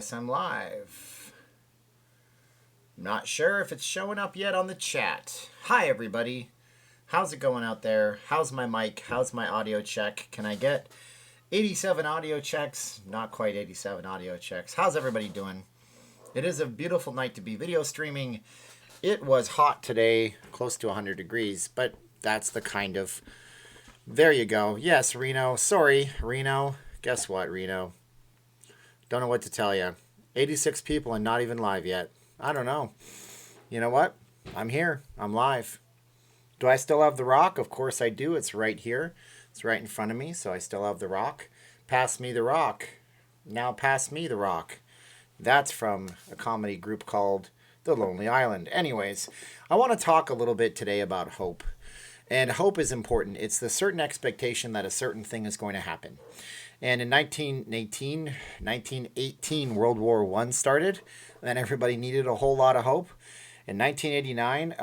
Yes, I'm live. Not sure if it's showing up yet on the chat. Hi, everybody. How's it going out there? How's my mic? How's my audio check? Can I get 87 audio checks? Not quite 87 audio checks. How's everybody doing? It is a beautiful night to be video streaming. It was hot today, close to 100 degrees, but that's the kind of... There you go. Yes, Reno. Sorry, Reno. Guess what, Reno? Don't know what to tell you. 86 people and not even live yet. I don't know. You know what? I'm here. I'm live. Do I still have the rock? Of course I do. It's right here. It's right in front of me, so I still have the rock. Pass me the rock. Now pass me the rock. That's from a comedy group called The Lonely Island. Anyways, I want to talk a little bit today about hope. And hope is important. It's the certain expectation that a certain thing is going to happen. And in 1918, World War I started. Then everybody needed a whole lot of hope. In 1989,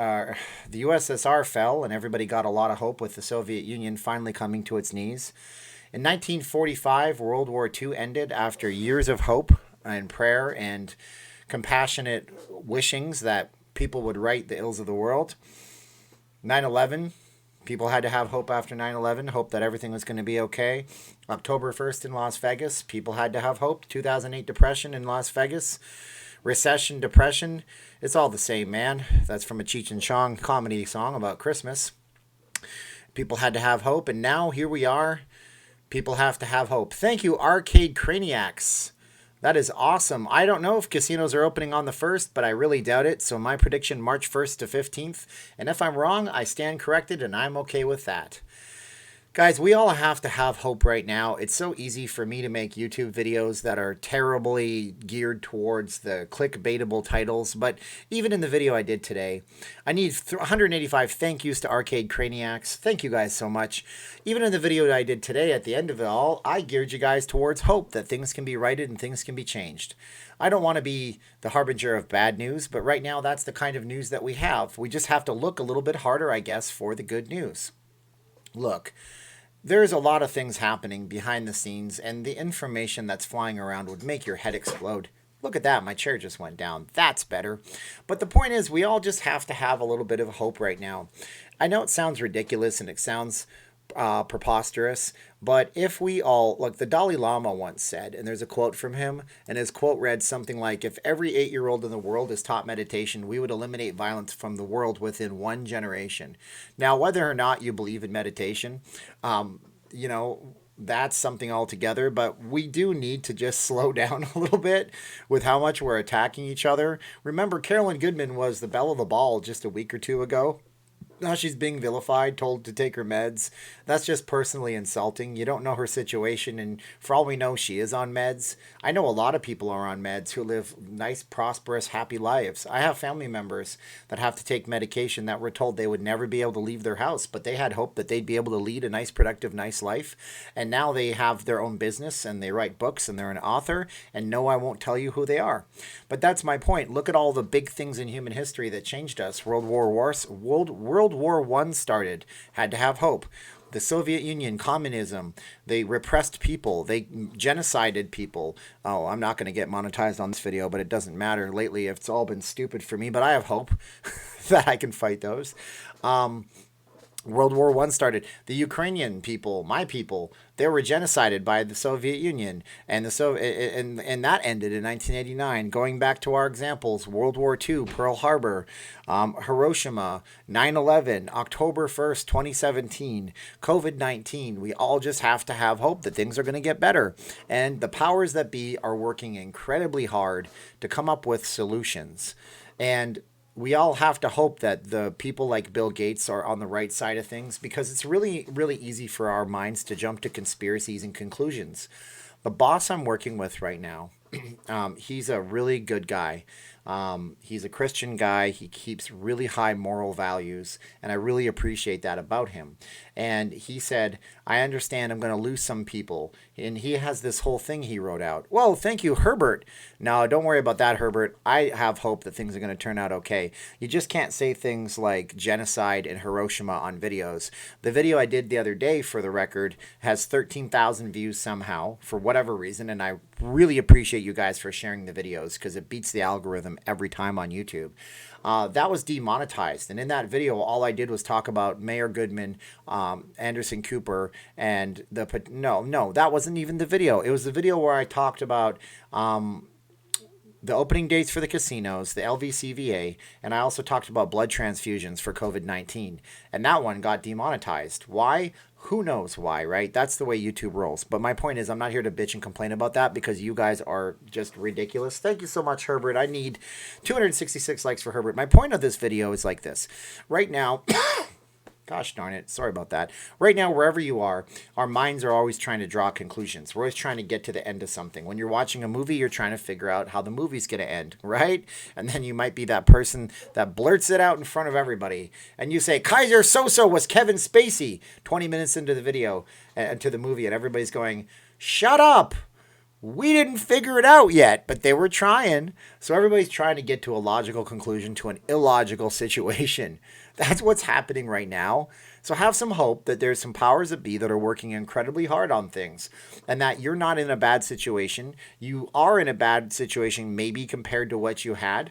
the USSR fell, and everybody got a lot of hope with the Soviet Union finally coming to its knees. In 1945, World War II ended after years of hope and prayer and compassionate wishings that people would right the ills of the world. 9/11. People had to have hope after 9/11, hope that everything was going to be okay. October 1st in Las Vegas, people had to have hope. 2008 depression in Las Vegas. Recession, depression, it's all the same, man. That's from a Cheech and Chong comedy song about Christmas. People had to have hope, and now here we are. People have to have hope. Thank you, Arcade Craniacs. That is awesome. I don't know if casinos are opening on the 1st, but I really doubt it. So my prediction, March 1st to 15th. And if I'm wrong, I stand corrected, and I'm okay with that. Guys, we all have to have hope right now. It's so easy for me to make YouTube videos that are terribly geared towards the clickbaitable titles. But even in the video I did today, I need 185 thank yous to Arcade Craniacs. Thank you guys so much. Even in the video that I did today, at the end of it all, I geared you guys towards hope that things can be righted and things can be changed. I don't want to be the harbinger of bad news, but right now that's the kind of news that we have. We just have to look a little bit harder, I guess, for the good news. Look. There's a lot of things happening behind the scenes, and the information that's flying around would make your head explode. Look at that, my chair just went down. That's better. But the point is, we all just have to have a little bit of hope right now. I know it sounds ridiculous and it sounds preposterous, but if we all, look, the Dalai Lama once said, and there's a quote from him, and his quote read something like, if every 8-year-old in the world is taught meditation, we would eliminate violence from the world within 1 generation. Now, whether or not you believe in meditation, that's something altogether, but we do need to just slow down a little bit with how much we're attacking each other. Remember, Carolyn Goodman was the belle of the ball just a week or two ago. Now she's being vilified, told to take her meds. That's just personally insulting. You don't know her situation, and for all we know, she is on meds. I know a lot of people are on meds who live nice, prosperous, happy lives. I have family members that have to take medication that were told they would never be able to leave their house, but they had hope that they'd be able to lead a nice, productive, nice life. And now they have their own business, and they write books, and they're an author, and no, I won't tell you who they are. But that's my point. Look at all the big things in human history that changed us. World War I started, had to have hope. The Soviet Union, communism, they repressed people, they genocided people. Oh, I'm not going to get monetized on this video, but it doesn't matter. Lately, it's all been stupid for me, but I have hope that I can fight those. World War I started. The Ukrainian people, my people, they were genocided by the Soviet Union, and and that ended in 1989. Going back to our examples, World War II, Pearl Harbor, Hiroshima, 9/11, October 1st, 2017, COVID-19. We all just have to have hope that things are going to get better. And the powers that be are working incredibly hard to come up with solutions. And we all have to hope that the people like Bill Gates are on the right side of things, because it's really, really easy for our minds to jump to conspiracies and conclusions. The boss I'm working with right now, he's a really good guy. He's a Christian guy. He keeps really high moral values, and I really appreciate that about him. And he said, I understand I'm going to lose some people. And he has this whole thing he wrote out. Well, thank you, Herbert. No, don't worry about that, Herbert. I have hope that things are going to turn out okay. You just can't say things like genocide and Hiroshima on videos. The video I did the other day, for the record, has 13,000 views somehow, for whatever reason, and I really appreciate you guys for sharing the videos because it beats the algorithm every time on YouTube. That was demonetized. And in that video, all I did was talk about Mayor Goodman, Anderson Cooper, and no, that wasn't even the video. It was the video where I talked about the opening dates for the casinos, the LVCVA, and I also talked about blood transfusions for COVID-19. And that one got demonetized. Why? Who knows why, right? That's the way YouTube rolls. But my point is, I'm not here to bitch and complain about that because you guys are just ridiculous. Thank you so much, Herbert. I need 266 likes for Herbert. My point of this video is like this. Right now... Gosh darn it. Sorry about that. Right now, wherever you are, our minds are always trying to draw conclusions. We're always trying to get to the end of something. When you're watching a movie, you're trying to figure out how the movie's going to end, right? And then you might be that person that blurts it out in front of everybody. And you say, Kaiser Soso was Kevin Spacey 20 minutes into the video, into the movie. And everybody's going, shut up. We didn't figure it out yet, but they were trying. So everybody's trying to get to a logical conclusion to an illogical situation. That's what's happening right now. So have some hope that there's some powers that be that are working incredibly hard on things and that you're not in a bad situation. You are in a bad situation maybe compared to what you had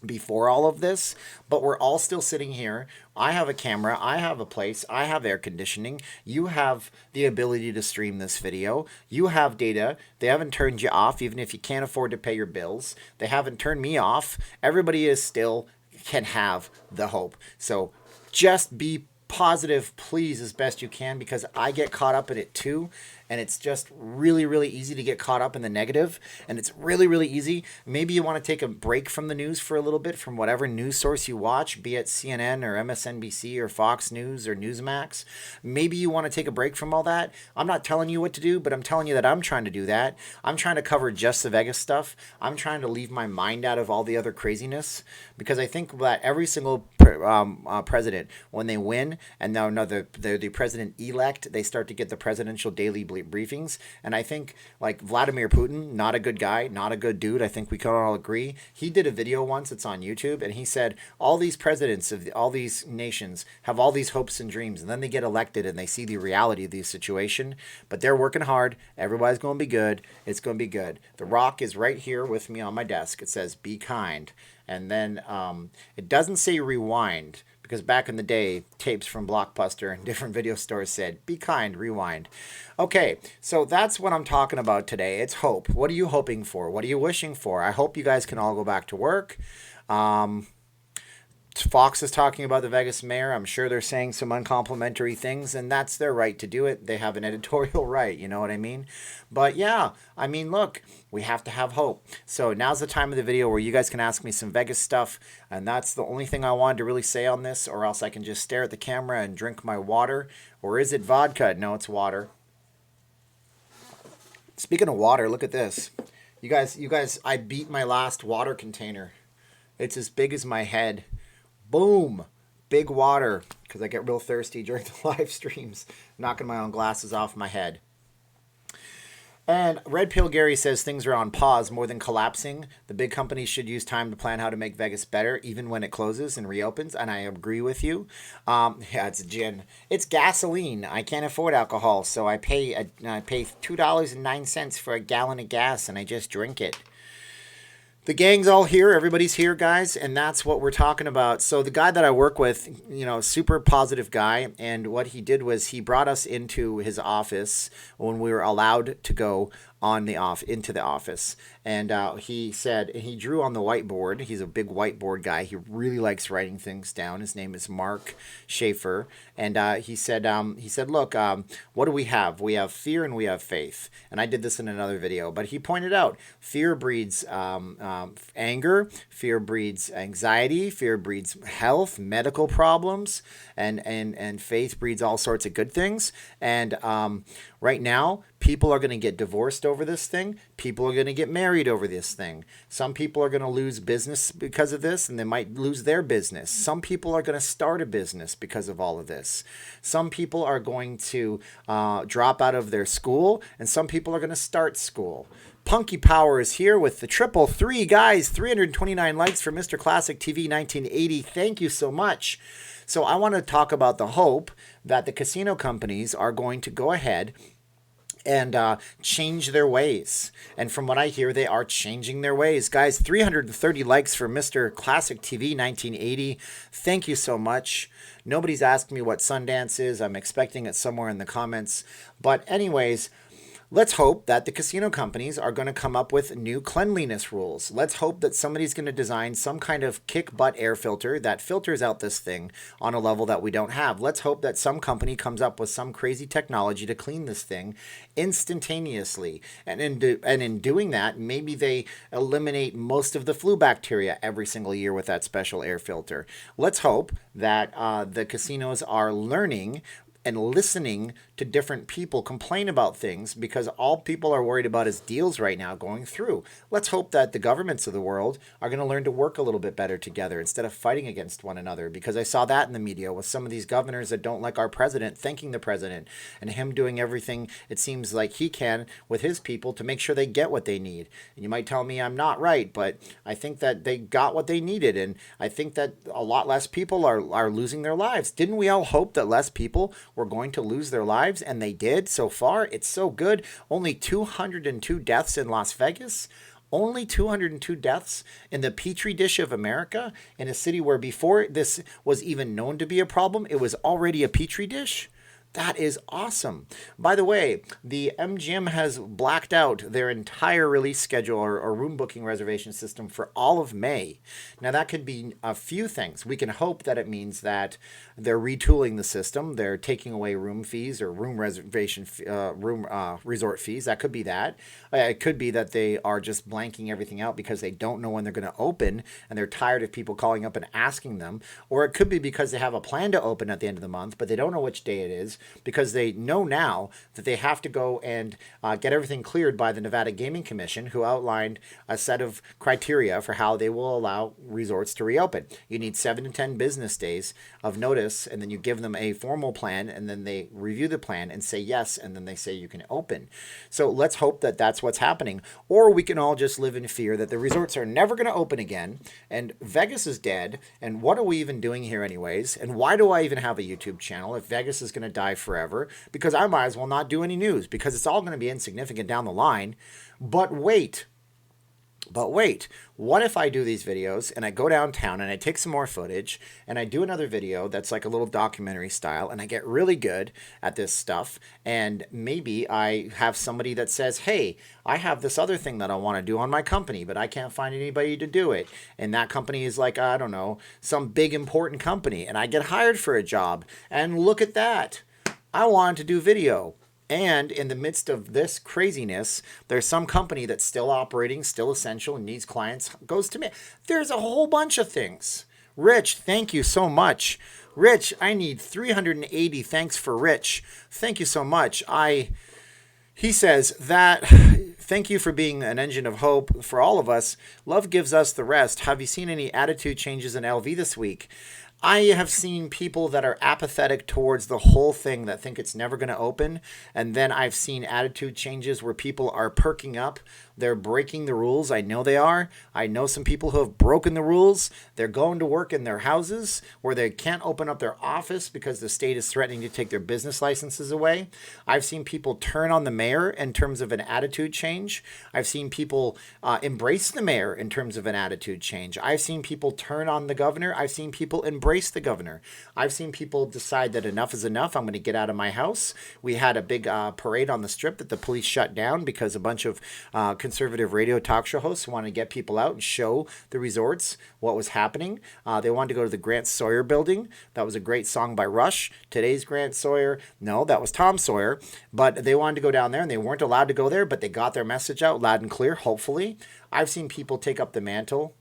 before all of this, but we're all still sitting here. I have a camera, I have a place, I have air conditioning. You have the ability to stream this video. You have data. They haven't turned you off, even if you can't afford to pay your bills. They haven't turned me off. Everybody is still can have the hope. So just be positive, please, as best you can, because I get caught up in it too. And it's just really, really easy to get caught up in the negative. And it's really, really easy. Maybe you want to take a break from the news for a little bit, from whatever news source you watch, be it CNN or MSNBC or Fox News or Newsmax. Maybe you want to take a break from all that. I'm not telling you what to do, but I'm telling you that I'm trying to do that. I'm trying to cover just the Vegas stuff. I'm trying to leave my mind out of all the other craziness, because I think that every single president, when they win, and now they're the president-elect, they start to get the presidential daily briefings. And I think, like, Vladimir Putin, not a good guy, not a good dude. I think we can all agree. He did a video once, it's on YouTube, and he said all these presidents of all these nations have all these hopes and dreams, and then they get elected and they see the reality of the situation. But they're working hard. Everybody's going to be good. It's going to be good. The Rock is right here with me on my desk. It says, be kind. And then it doesn't say rewind, because back in the day, tapes from Blockbuster and different video stores said, be kind, rewind. Okay, so that's what I'm talking about today. It's hope. What are you hoping for? What are you wishing for? I hope you guys can all go back to work. Fox is talking about the Vegas mayor. I'm sure they're saying some uncomplimentary things, and that's their right to do it. They have an editorial right, you know what I mean? But yeah, I mean, look, we have to have hope. So now's the time of the video where you guys can ask me some Vegas stuff, and that's the only thing I wanted to really say on this, or else I can just stare at the camera and drink my water. Or is it vodka? No, it's water. Speaking of water, look at this. You guys, I beat my last water container. It's as big as my head. Boom. Big water, because I get real thirsty during the live streams, knocking my own glasses off my head. And Red Pill Gary says things are on pause more than collapsing. The big companies should use time to plan how to make Vegas better, even when it closes and reopens. And I agree with you. Yeah, it's gin. It's gasoline. I can't afford alcohol, so I pay $2.09 for a gallon of gas, and I just drink it. The gang's all here. Everybody's here, guys, and that's what we're talking about. So the guy that I work with, you know, super positive guy, and what he did was he brought us into his office when we were allowed to go into the office. And he said, and he drew on the whiteboard. He's a big whiteboard guy. He really likes writing things down. His name is Mark Schaefer. And he said, look, what do we have? We have fear and we have faith. And I did this in another video, but he pointed out fear breeds anger, fear breeds anxiety, fear breeds health, medical problems, and faith breeds all sorts of good things. And right now, people are going to get divorced over this thing. People are going to get married over this thing. Some people are going to lose business because of this, and they might lose their business. Some people are going to start a business because of all of this. Some people are going to drop out of their school, and some people are going to start school. Punky Power is here with the triple three, guys. 329 likes for Mr. Classic TV 1980. Thank you so much. So I want to talk about the hope that the casino companies are going to go ahead and change their ways. And from what I hear, they are changing their ways. Guys, 330 likes for Mr. Classic TV 1980. Thank you so much. Nobody's asked me what Sundance is. I'm expecting it somewhere in the comments. But anyways, let's hope that the casino companies are going to come up with new cleanliness rules. Let's hope that somebody's going to design some kind of kick butt air filter that filters out this thing on a level that we don't have. Let's hope that some company comes up with some crazy technology to clean this thing instantaneously. And in doing that, maybe they eliminate most of the flu bacteria every single year with that special air filter. Let's hope that the casinos are learning and listening to different people complain about things, because all people are worried about is deals right now going through. Let's hope that the governments of the world are going to learn to work a little bit better together instead of fighting against one another, because I saw that in the media with some of these governors that don't like our president thanking the president and him doing everything it seems like he can with his people to make sure they get what they need. And you might tell me I'm not right, but I think that they got what they needed, and I think that a lot less people are losing their lives. Didn't we all hope that less people were going to lose their lives? And they did so far. It's so good. Only 202 deaths in Las Vegas. Only 202 deaths in the petri dish of America, in a city where before this was even known to be a problem, it was already a petri dish. That is awesome. By the way, the MGM has blacked out their entire release schedule or room booking reservation system for all of May. Now, that could be a few things. We can hope that it means that they're retooling the system. They're taking away room fees or room reservation, resort fees. That could be that. It could be that they are just blanking everything out because they don't know when they're going to open and they're tired of people calling up and asking them. Or it could be because they have a plan to open at the end of the month, but they don't know which day it is, because they know now that they have to go and get everything cleared by the Nevada Gaming Commission, who outlined a set of criteria for how they will allow resorts to reopen. You need 7 to 10 business days of notice, and then you give them a formal plan, and then they review the plan and say yes, and then they say you can open. So let's hope that that's what's happening. Or we can all just live in fear that the resorts are never going to open again, and Vegas is dead, and what are we even doing here anyways? And why do I even have a YouTube channel if Vegas is going to die forever? Because I might as well not do any news, because it's all going to be insignificant down the line. But wait, what if I do these videos and I go downtown and I take some more footage and I do another video that's like a little documentary style, and I get really good at this stuff, and maybe I have somebody that says, hey, I have this other thing that I want to do on my company, but I can't find anybody to do it. And that company is like, I don't know, some big important company, and I get hired for a job, and look at that. I wanted to do video. And in the midst of this craziness, there's some company that's still operating, still essential, and needs clients, goes to me. There's a whole bunch of things. Rich, thank you so much. Rich, I need 380 thanks for Rich. Thank you so much. He says that, thank you for being an engine of hope for all of us. Love gives us the rest. Have you seen any attitude changes in LV this week? I have seen people that are apathetic towards the whole thing, that think it's never going to open. And then I've seen attitude changes where people are perking up. They're breaking the rules. I know they are. I know some people who have broken the rules. They're going to work in their houses where they can't open up their office because the state is threatening to take their business licenses away. I've seen people turn on the mayor in terms of an attitude change. I've seen people embrace the mayor in terms of an attitude change. I've seen people turn on the governor. I've seen people embrace the governor. I've seen people decide that enough is enough. I'm going to get out of my house. We had a big parade on the Strip that the police shut down because a bunch of conservative radio talk show hosts wanted to get people out and show the resorts what was happening. They wanted to go to the Grant Sawyer building. That was a great song by Rush. Today's Grant Sawyer. No, that was Tom Sawyer. But they wanted to go down there, and they weren't allowed to go there, but they got their message out loud and clear, hopefully. I've seen people take up the mantle.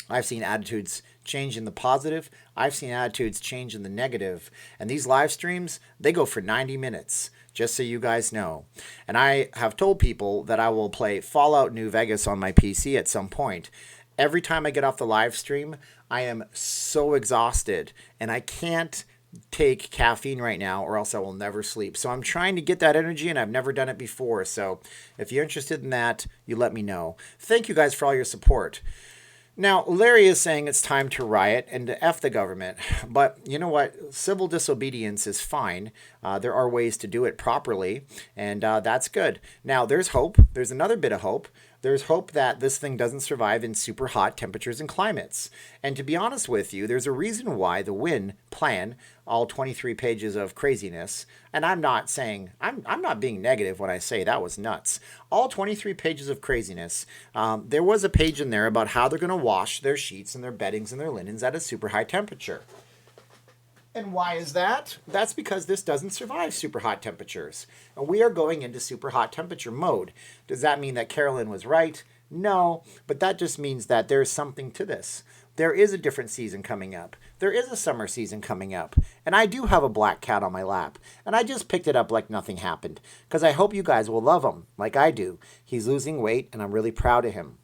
I've seen attitudes change in the positive. I've seen attitudes change in the negative. And these live streams, they go for 90 minutes, just so you guys know. And I have told people that I will play Fallout New Vegas on my PC at some point. Every time I get off the live stream, I am so exhausted, and I can't take caffeine right now or else I will never sleep. So I'm trying to get that energy, and I've never done it before. So if you're interested in that, you let me know. Thank you guys for all your support. Now, Larry is saying it's time to riot and to F the government. But you know what? Civil disobedience is fine. There are ways to do it properly, and that's good. Now, there's hope. There's another bit of hope. There's hope that this thing doesn't survive in super hot temperatures and climates. And to be honest with you, there's a reason why the WIN plan, all 23 pages of craziness, and I'm not saying, I'm not being negative when I say that was nuts. All 23 pages of craziness, there was a page in there about how they're going to wash their sheets and their beddings and their linens at a super high temperature. And why is that? That's because this doesn't survive super hot temperatures. And we are going into super hot temperature mode. Does that mean that Carolyn was right? No, but that just means that there's something to this. There is a different season coming up. There is a summer season coming up. And I do have a black cat on my lap. And I just picked it up like nothing happened. Because I hope you guys will love him, like I do. He's losing weight, and I'm really proud of him.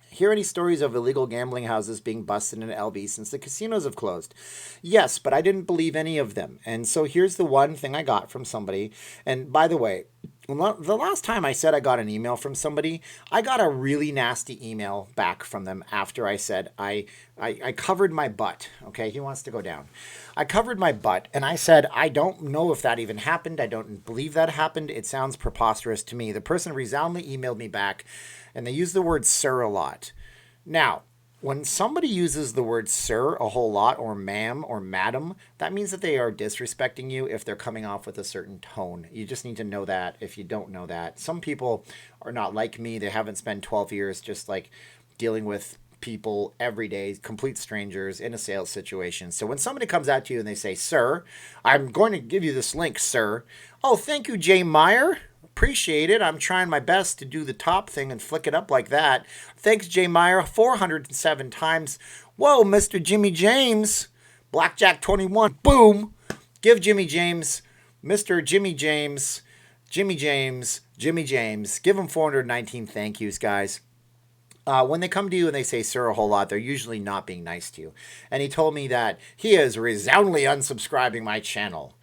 Hear any stories of illegal gambling houses being busted in LB since the casinos have closed? Yes, but I didn't believe any of them. And so here's the one thing I got from somebody. And by the way, the last time I said I got an email from somebody, I got a really nasty email back from them after I said I covered my butt. Okay, he wants to go down. I covered my butt, and I said, I don't know if that even happened. I don't believe that happened. It sounds preposterous to me. The person resoundingly emailed me back, and they use the word sir a lot. Now, when somebody uses the word sir a whole lot, or ma'am, or madam, that means that they are disrespecting you if they're coming off with a certain tone. You just need to know that if you don't know that. Some people are not like me. They haven't spent 12 years just like dealing with people every day, complete strangers in a sales situation. So when somebody comes out to you and they say, sir, I'm going to give you this link, sir. Oh, thank you, Jay Meyer. Appreciate it. I'm trying my best to do the top thing and flick it up like that. Thanks, Jay Meyer, 407 times. Whoa, Mr. Jimmy James. Blackjack 21. Boom. Give Jimmy James, Mr. Jimmy James, Jimmy James, Jimmy James. Give him 419 thank yous, guys. When they come to you and they say sir a whole lot, they're usually not being nice to you. And he told me that he is resoundingly unsubscribing my channel.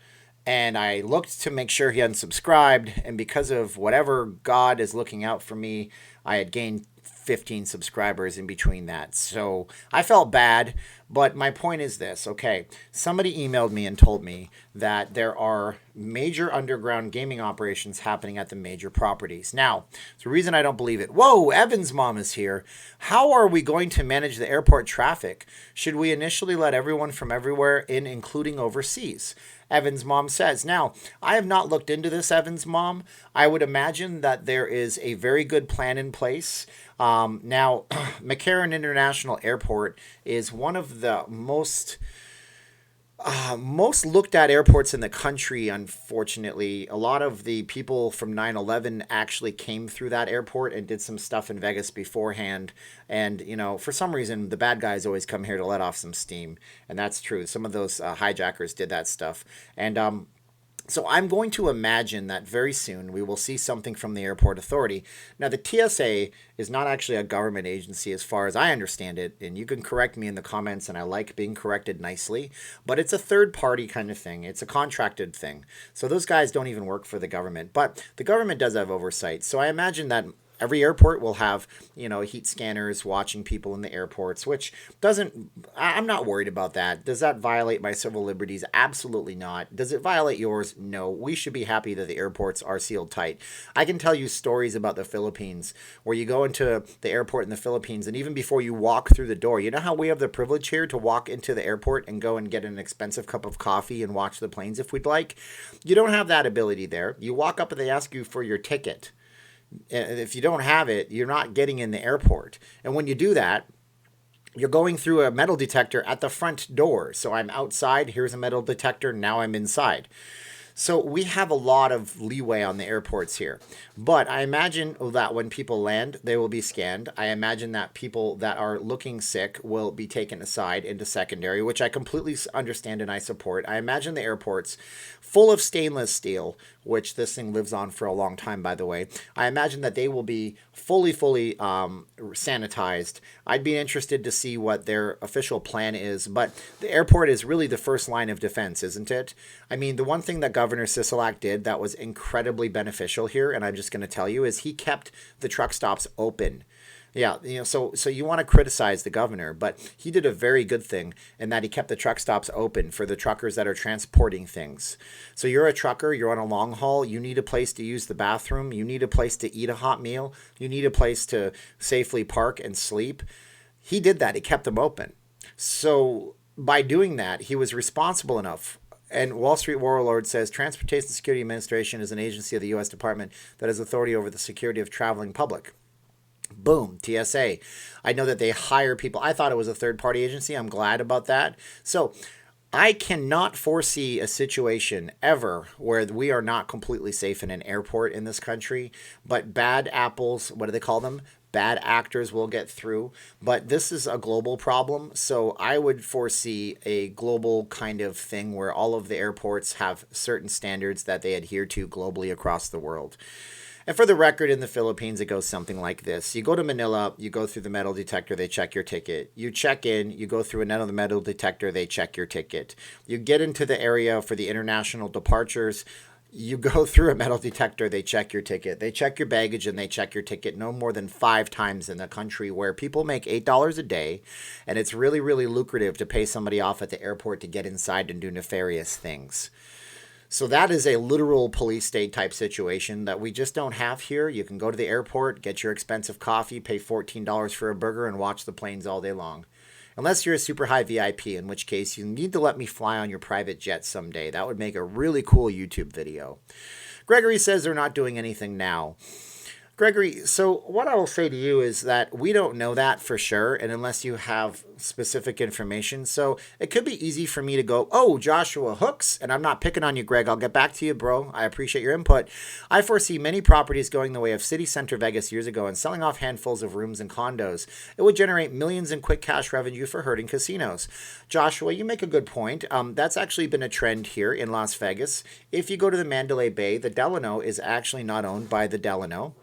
And I looked to make sure he unsubscribed, and because of whatever God is looking out for me, I had gained 15 subscribers in between that. So I felt bad, but my point is this, okay? Somebody emailed me and told me that there are major underground gaming operations happening at the major properties. Now, the reason I don't believe it, whoa, Evan's mom is here. How are we going to manage the airport traffic? Should we initially let everyone from everywhere in, including overseas? Evan's mom says. Now, I have not looked into this, Evan's mom. I would imagine that there is a very good plan in place. Now, McCarran International Airport is one of the most looked at airports in the country, unfortunately. A lot of the people from 9/11 actually came through that airport and did some stuff in Vegas beforehand. And, you know, for some reason, the bad guys always come here to let off some steam. And that's true. Some of those hijackers did that stuff. And so I'm going to imagine that very soon we will see something from the airport authority. Now, the TSA is not actually a government agency as far as I understand it, and you can correct me in the comments, and I like being corrected nicely, but it's a third-party kind of thing. It's a contracted thing. So those guys don't even work for the government, but the government does have oversight. So I imagine that every airport will have, you know, heat scanners watching people in the airports, which I'm not worried about that. Does that violate my civil liberties? Absolutely not. Does it violate yours? No. We should be happy that the airports are sealed tight. I can tell you stories about the Philippines where you go into the airport in the Philippines, and even before you walk through the door, you know how we have the privilege here to walk into the airport and go and get an expensive cup of coffee and watch the planes if we'd like? You don't have that ability there. You walk up and they ask you for your ticket. If you don't have it, you're not getting in the airport. And when you do that, you're going through a metal detector at the front door. So I'm outside, here's a metal detector, now I'm inside. So we have a lot of leeway on the airports here. But I imagine that when people land, they will be scanned. I imagine that people that are looking sick will be taken aside into secondary, which I completely understand and I support. I imagine the airports full of stainless steel, which this thing lives on for a long time, by the way. I imagine that they will be fully sanitized. I'd be interested to see what their official plan is, but the airport is really the first line of defense, isn't it? I mean, the one thing that Governor Sisolak did that was incredibly beneficial here, and I'm just going to tell you, is he kept the truck stops open. Yeah, so you want to criticize the governor, but he did a very good thing in that he kept the truck stops open for the truckers that are transporting things. So you're a trucker, you're on a long haul, you need a place to use the bathroom, you need a place to eat a hot meal, you need a place to safely park and sleep. He did that. He kept them open. So by doing that, he was responsible enough. And Wall Street Warlord says Transportation Security Administration is an agency of the U.S. Department that has authority over the security of traveling public. Boom, TSA. I know that they hire people. I thought it was a third-party agency. I'm glad about that. So I cannot foresee a situation ever where we are not completely safe in an airport in this country. But bad apples, what do they call them? Bad actors will get through. But this is a global problem. So I would foresee a global kind of thing where all of the airports have certain standards that they adhere to globally across the world. And for the record, in the Philippines, it goes something like this. You go to Manila, you go through the metal detector, they check your ticket. You check in, you go through another metal detector, they check your ticket. You get into the area for the international departures, you go through a metal detector, they check your ticket. They check your baggage and they check your ticket no more than 5 times in the country where people make $8 a day. And it's really, really lucrative to pay somebody off at the airport to get inside and do nefarious things. So that is a literal police state type situation that we just don't have here. You can go to the airport, get your expensive coffee, pay $14 for a burger, and watch the planes all day long. Unless you're a super high VIP, in which case you need to let me fly on your private jet someday. That would make a really cool YouTube video. Gregory says they're not doing anything now. Gregory, so what I will say to you is that we don't know that for sure, and unless you have specific information. So it could be easy for me to go, oh, Joshua Hooks, and I'm not picking on you, Greg. I'll get back to you, bro. I appreciate your input. I foresee many properties going the way of City Center Vegas years ago and selling off handfuls of rooms and condos. It would generate millions in quick cash revenue for hurting casinos. Joshua, you make a good point. That's actually been a trend here in Las Vegas. If you go to the Mandalay Bay, the Delano is actually not owned by the Delano.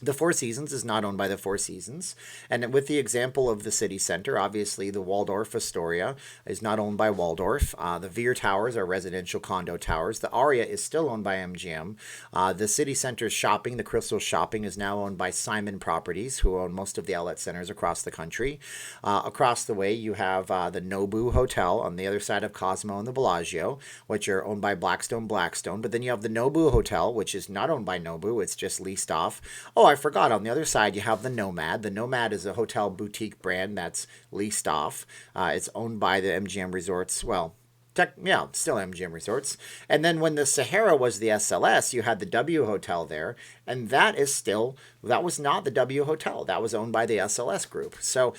The Four Seasons is not owned by the Four Seasons. And with the example of the city center, obviously the Waldorf Astoria is not owned by Waldorf. The Veer Towers are residential condo towers. The Aria is still owned by MGM. The city center's shopping, the Crystal Shopping, is now owned by Simon Properties, who own most of the outlet centers across the country. Across the way, you have the Nobu Hotel on the other side of Cosmo and the Bellagio, which are owned by Blackstone. But then you have the Nobu Hotel, which is not owned by Nobu. It's just leased off. Oh, I forgot. On the other side, you have the Nomad. The Nomad is a hotel boutique brand that's leased off. It's owned by the MGM Resorts. Well, still MGM Resorts. And then when the Sahara was the SLS, you had the W Hotel there. And that was not the W Hotel. That was owned by the SLS group. So,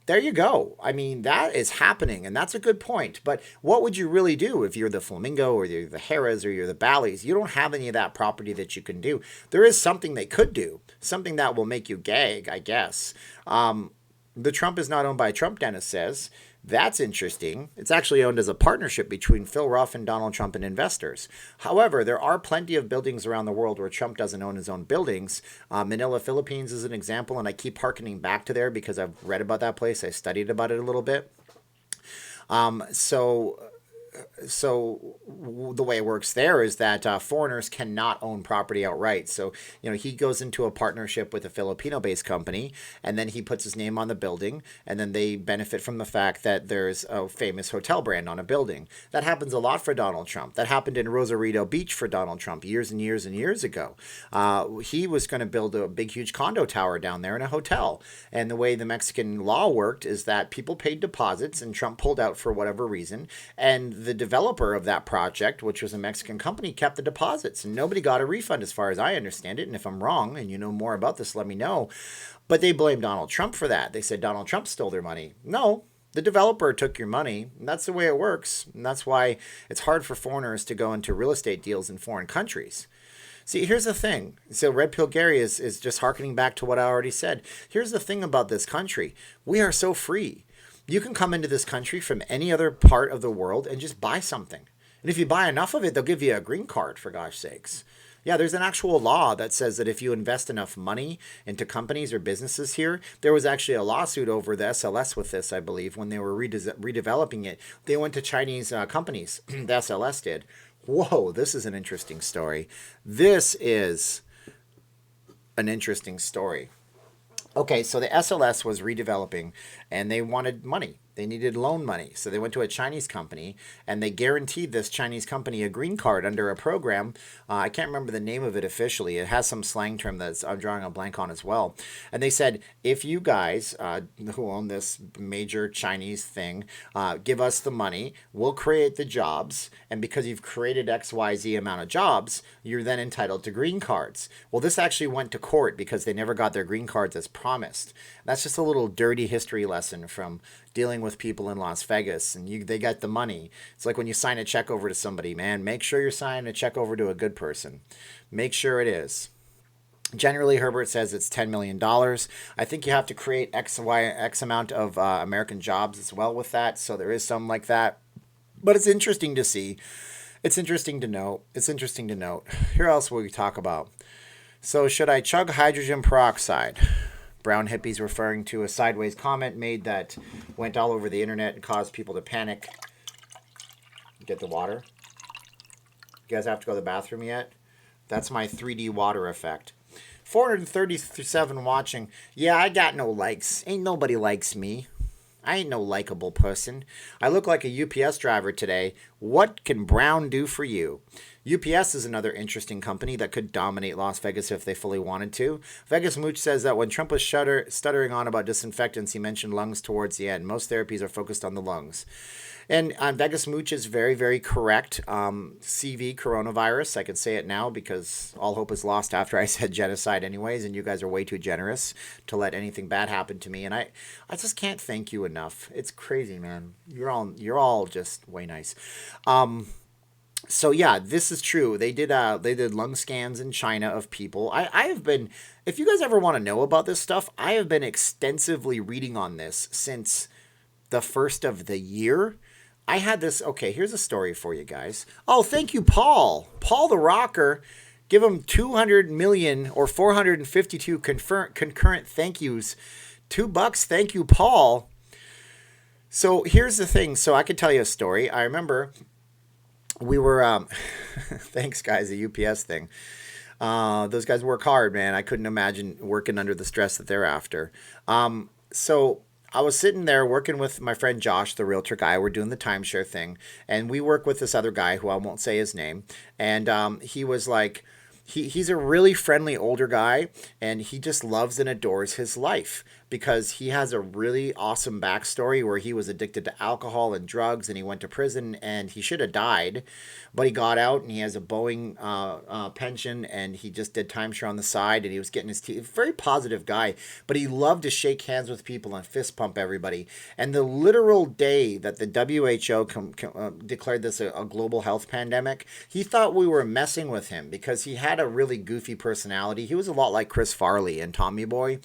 there you go. I mean, that is happening, and that's a good point. But what would you really do if you're the Flamingo or you're the Harrah's or you're the Bally's? You don't have any of that property that you can do. There is something they could do, something that will make you gag, I guess. The Trump is not owned by Trump, Dennis says. That's interesting. It's actually owned as a partnership between Phil Ruff and Donald Trump and investors. However, there are plenty of buildings around the world where Trump doesn't own his own buildings. Manila, Philippines is an example, and I keep hearkening back to there because I've read about that place. I studied about it a little bit. So the way it works there is that foreigners cannot own property outright. So, he goes into a partnership with a Filipino-based company, and then he puts his name on the building, and then they benefit from the fact that there's a famous hotel brand on a building. That happens a lot for Donald Trump. That happened in Rosarito Beach for Donald Trump years and years and years ago. He was going to build a big, huge condo tower down there in a hotel. And the way the Mexican law worked is that people paid deposits, and Trump pulled out for whatever reason, and the developer of that project, which was a Mexican company, kept the deposits, and nobody got a refund as far as I understand it. And if I'm wrong and you know more about this, let me know. But they blamed Donald Trump for that. They said Donald Trump stole their money. No, the developer took your money. And that's the way it works. And that's why it's hard for foreigners to go into real estate deals in foreign countries. See, here's the thing. So Red Pill Gary is just hearkening back to what I already said. Here's the thing about this country. We are so free. You can come into this country from any other part of the world and just buy something. And if you buy enough of it, they'll give you a green card, for gosh sakes. Yeah, there's an actual law that says that if you invest enough money into companies or businesses here, there was actually a lawsuit over the SLS with this, I believe, when they were redeveloping it. They went to Chinese companies. The SLS did. Whoa, this is an interesting story. This is an interesting story. Okay, so the SLS was redeveloping and they wanted money. They needed loan money. So they went to a Chinese company and they guaranteed this Chinese company a green card under a program. I can't remember the name of it officially. It has some slang term that I'm drawing a blank on as well. And they said, if you guys who own this major Chinese thing give us the money, we'll create the jobs. And because you've created XYZ amount of jobs, you're then entitled to green cards. Well, this actually went to court because they never got their green cards as promised. That's just a little dirty history lesson from dealing with people in Las Vegas, and they got the money. It's like when you sign a check over to somebody, man, make sure you're signing a check over to a good person. Make sure it is. Generally, Herbert says it's $10 million. I think you have to create X amount of American jobs as well with that, so there is some like that. But it's interesting to see. It's interesting to note. Here else will we talk about? So should I chug hydrogen peroxide? Brown hippies referring to a sideways comment made that went all over the internet and caused people to panic. Get the water. You guys have to go to the bathroom yet? That's my 3D water effect. 437 watching. Yeah, I got no likes. Ain't nobody likes me. I ain't no likable person. I look like a UPS driver today. What can Brown do for you? UPS is another interesting company that could dominate Las Vegas if they fully wanted to. Vegas Mooch says that when Trump was stuttering on about disinfectants, he mentioned lungs towards the end. Most therapies are focused on the lungs. And Vegas Mooch is very, very correct. CV, coronavirus, I can say it now because all hope is lost after I said genocide anyways, and you guys are way too generous to let anything bad happen to me. And I just can't thank you enough. It's crazy, man. You're all just way nice. So yeah, this is true. They did lung scans in China of people. I have been, if you guys ever want to know about this stuff, I have been extensively reading on this since the first of the year. I had this, okay, here's a story for you guys. Oh, thank you, Paul. Paul the Rocker. Give him 200 million or 452 concurrent thank yous. $2. Thank you, Paul. So here's the thing. So I could tell you a story. I remember we were, thanks guys, the UPS thing. Those guys work hard, man. I couldn't imagine working under the stress that they're after. So I was sitting there working with my friend Josh, the realtor guy. We're doing the timeshare thing. And we work with this other guy who I won't say his name. And he was like, he's a really friendly older guy. And he just loves and adores his life because he has a really awesome backstory where he was addicted to alcohol and drugs. And he went to prison and he should have died. But he got out and he has a Boeing pension and he just did timeshare on the side and he was getting his teeth. Very positive guy, but he loved to shake hands with people and fist pump everybody. And the literal day that the WHO declared this a global health pandemic, he thought we were messing with him because he had a really goofy personality. He was a lot like Chris Farley and Tommy Boy.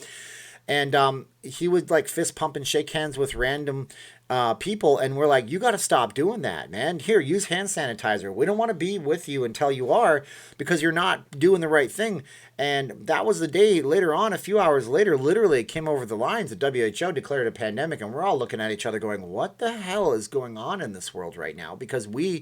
And he would like fist pump and shake hands with random people. And we're like, you got to stop doing that, man. Here, use hand sanitizer. We don't want to be with you until you are because you're not doing the right thing. And that was the day later on, a few hours later, literally it came over the lines. The WHO declared a pandemic and we're all looking at each other going, what the hell is going on in this world right now? Because we're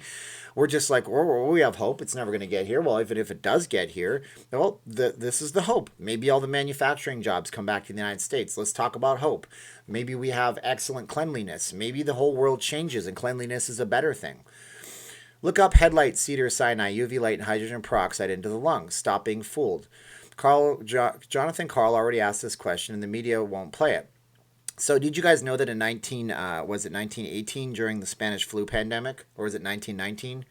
just like, oh, we have hope. It's never going to get here. Well, even if it does get here, well, this is the hope. Maybe all the manufacturing jobs come back to the United States. Let's talk about hope. Maybe we have excellent cleanliness. Maybe the whole world changes and cleanliness is a better thing. Look up headlight, cedar, cyanide, UV light, and hydrogen peroxide into the lungs. Stop being fooled. Jonathan Carl already asked this question, and the media won't play it. So did you guys know that in 1918 during the Spanish flu pandemic, or was it 1919?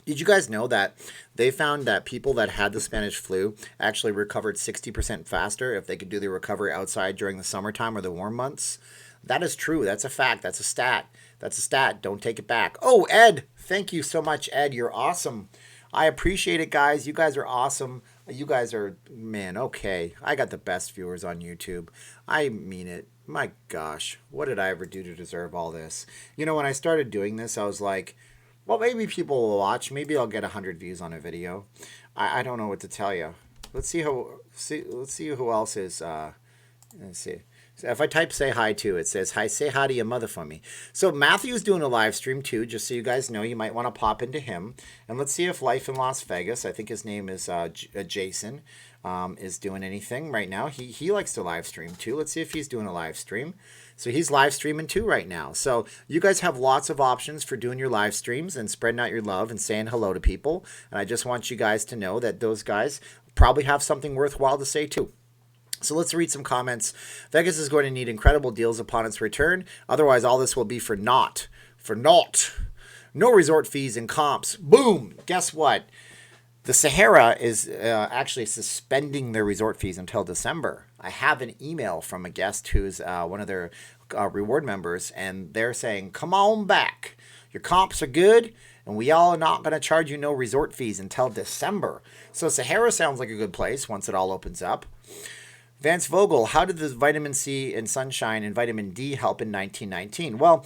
Did you guys know that they found that people that had the Spanish flu actually recovered 60% faster if they could do the recovery outside during the summertime or the warm months? That is true. That's a fact. That's a stat. Don't take it back. Oh, Ed. Thank you so much, Ed. You're awesome. I appreciate it, guys. You guys are awesome. You guys are, man, okay. I got the best viewers on YouTube. I mean it. My gosh. What did I ever do to deserve all this? You know, when I started doing this, I was like, well, maybe people will watch. Maybe I'll get 100 views on a video. I don't know what to tell you. Let's see who else is. Let's see. So if I type say hi to, it says, hi, say hi to your mother for me. So Matthew's doing a live stream too, just so you guys know. You might want to pop into him. And let's see if Life in Las Vegas, I think his name is Jason. is doing anything right now. He likes to live stream too. Let's see if he's doing a live stream. So he's live streaming too right now. So you guys have lots of options for doing your live streams and spreading out your love and saying hello to people. And I just want you guys to know that those guys probably have something worthwhile to say too. So let's read some comments. Vegas is going to need incredible deals upon its return. Otherwise, all this will be for naught. For naught. No resort fees and comps. Boom. Guess what? The Sahara is actually suspending their resort fees until December. I have an email from a guest who's one of their reward members, and they're saying, come on back. Your comps are good, and we all are not going to charge you no resort fees until December. So Sahara sounds like a good place once it all opens up. Vance Vogel, how did the vitamin C and sunshine and vitamin D help in 1919? Well,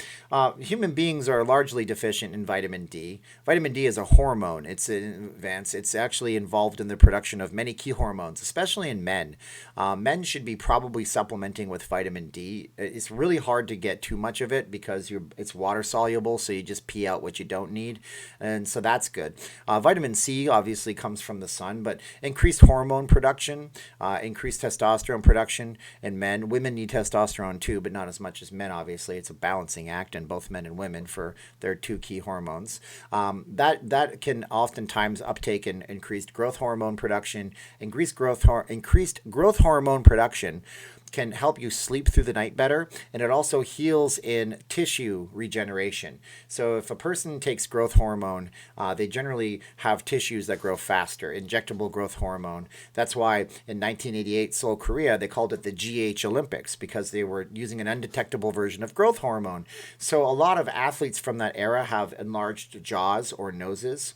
human beings are largely deficient in vitamin D. Vitamin D is a hormone. It's actually involved in the production of many key hormones, especially in men. Men should be probably supplementing with vitamin D. It's really hard to get too much of it because it's water soluble, so you just pee out what you don't need, and so that's good. Vitamin C obviously comes from the sun, but increased hormone production, increased testosterone production in men. Women need testosterone too, but not as much as men, obviously. It's a balancing act in both men and women for their two key hormones. That can oftentimes uptake in increased growth hormone production. Increased growth hormone production can help you sleep through the night better, and it also heals in tissue regeneration. So if a person takes growth hormone, they generally have tissues that grow faster, injectable growth hormone. That's why in 1988 Seoul, Korea, they called it the GH Olympics, because they were using an undetectable version of growth hormone. So a lot of athletes from that era have enlarged jaws or noses.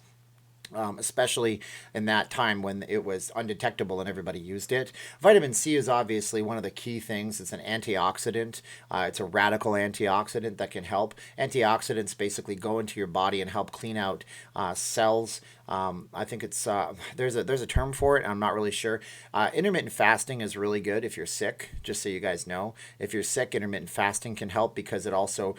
Especially in that time when it was undetectable and everybody used it. Vitamin C is obviously one of the key things. It's an antioxidant. It's a radical antioxidant that can help. Antioxidants basically go into your body and help clean out cells. I think it's there's a term for it. I'm not really sure. Intermittent fasting is really good if you're sick. Just so you guys know, if you're sick, intermittent fasting can help because it also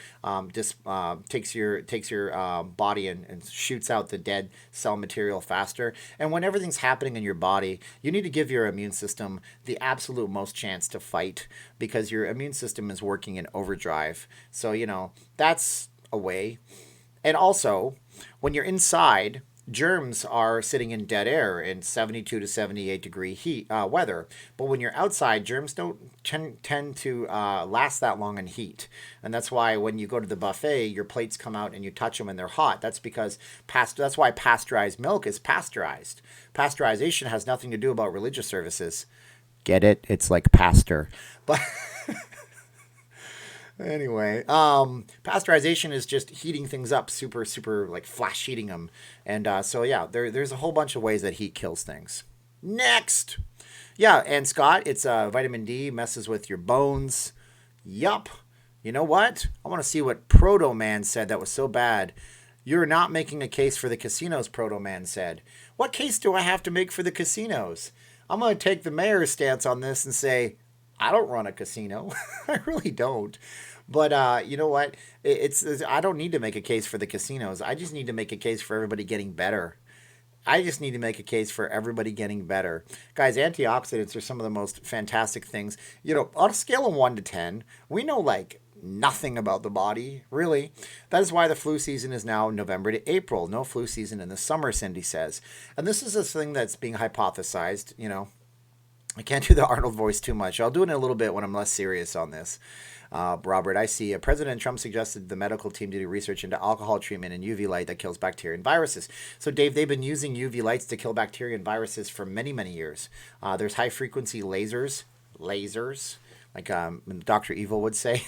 takes your body and shoots out the dead cell material faster. And when everything's happening in your body, you need to give your immune system the absolute most chance to fight, because your immune system is working in overdrive. So that's a way. And also, when you're inside, germs are sitting in dead air in 72 to 78 degree heat weather. But when you're outside, germs don't tend to last that long in heat. And that's why when you go to the buffet, your plates come out and you touch them and they're hot. That's because that's why pasteurized milk is pasteurized. Pasteurization has nothing to do about religious services. Get it? It's like pastor. But anyway, pasteurization is just heating things up, super, like flash heating them. And so, yeah, there's a whole bunch of ways that heat kills things. Next. Yeah, and Scott, it's vitamin D, messes with your bones. Yup. You know what? I want to see what Proto Man said that was so bad. You're not making a case for the casinos, Proto Man said. What case do I have to make for the casinos? I'm going to take the mayor's stance on this and say, I don't run a casino. I really don't. But you know what? I don't need to make a case for the casinos. I just need to make a case for everybody getting better. I just need to make a case for everybody getting better. Guys, antioxidants are some of the most fantastic things. On a scale of 1 to 10, we know like nothing about the body, really. That is why the flu season is now November to April. No flu season in the summer, Cindy says. And this is a thing that's being hypothesized, I can't do the Arnold voice too much. I'll do it in a little bit when I'm less serious on this. Robert, I see. President Trump suggested the medical team to do research into alcohol treatment and UV light that kills bacteria and viruses. So, Dave, they've been using UV lights to kill bacteria and viruses for many, many years. There's high-frequency lasers, like Dr. Evil would say.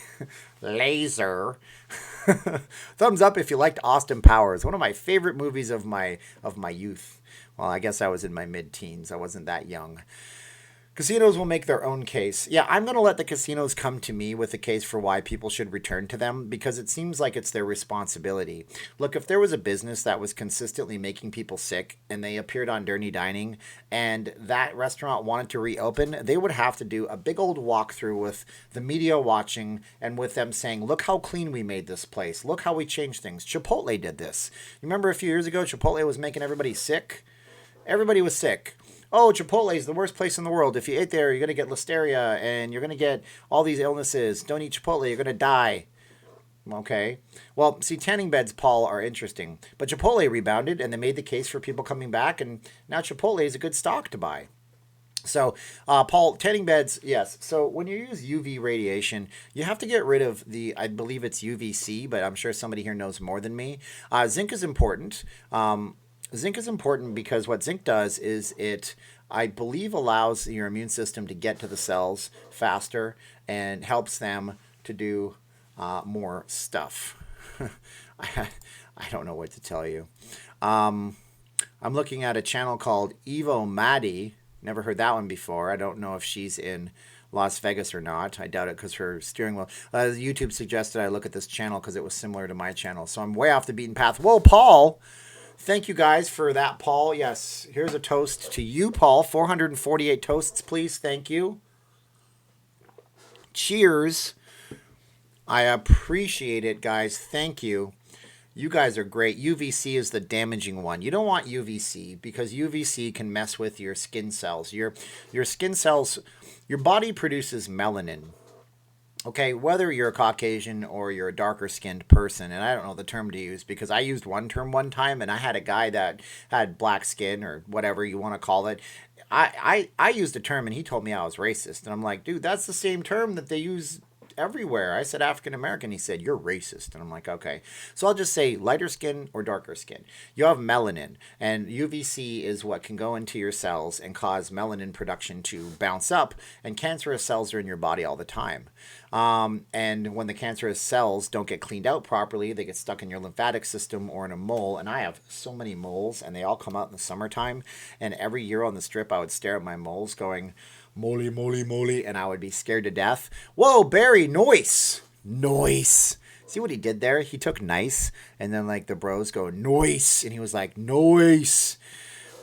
Laser. Thumbs up if you liked Austin Powers, one of my favorite movies of my youth. Well, I guess I was in my mid-teens. I wasn't that young. Casinos will make their own case. Yeah, I'm going to let the casinos come to me with a case for why people should return to them, because it seems like it's their responsibility. Look, if there was a business that was consistently making people sick and they appeared on Dirty Dining and that restaurant wanted to reopen, they would have to do a big old walkthrough with the media watching and with them saying, look how clean we made this place. Look how we changed things. Chipotle did this. You remember a few years ago, Chipotle was making everybody sick? Everybody was sick. oh, Chipotle is the worst place in the world. If you ate there, you're going to get listeria and you're going to get all these illnesses. Don't eat Chipotle, you're going to die. Okay. Well, see, tanning beds, Paul, are interesting. But Chipotle rebounded and they made the case for people coming back, and now Chipotle is a good stock to buy. So, Paul, tanning beds, yes. So when you use UV radiation, you have to get rid of I believe it's UVC, but I'm sure somebody here knows more than me. Zinc is important. Zinc is important because what zinc does is I believe, allows your immune system to get to the cells faster and helps them to do more stuff. I don't know what to tell you. I'm looking at a channel called Evo Maddie. Never heard that one before. I don't know if she's in Las Vegas or not. I doubt it because her steering wheel. YouTube suggested I look at this channel because it was similar to my channel. So I'm way off the beaten path. Whoa, Paul. Thank you guys for that, Paul. Yes, here's a toast to you, Paul. 448 toasts, please. Thank you. Cheers. I appreciate it, guys. Thank you. You guys are great. UVC is the damaging one. You don't want UVC because UVC can mess with your skin cells. Your skin cells, your body produces melanin. Okay, whether you're a Caucasian or you're a darker skinned person, and I don't know the term to use because I used one term one time and I had a guy that had black skin or whatever you want to call it. I used a term and he told me I was racist. And I'm like, dude, that's the same term that they use everywhere. I said African American. He said, you're racist. And I'm like, okay. So I'll just say lighter skin or darker skin. You have melanin, and UVC is what can go into your cells and cause melanin production to bounce up, and cancerous cells are in your body all the time. And when the cancerous cells don't get cleaned out properly, they get stuck in your lymphatic system or in a mole. And I have so many moles, and they all come out in the summertime. And every year on the strip, I would stare at my moles going, moly, moly, moly, and I would be scared to death. Whoa, Barry, noise. See what he did there? He took nice, and then like the bros go, noise, and he was like, noise.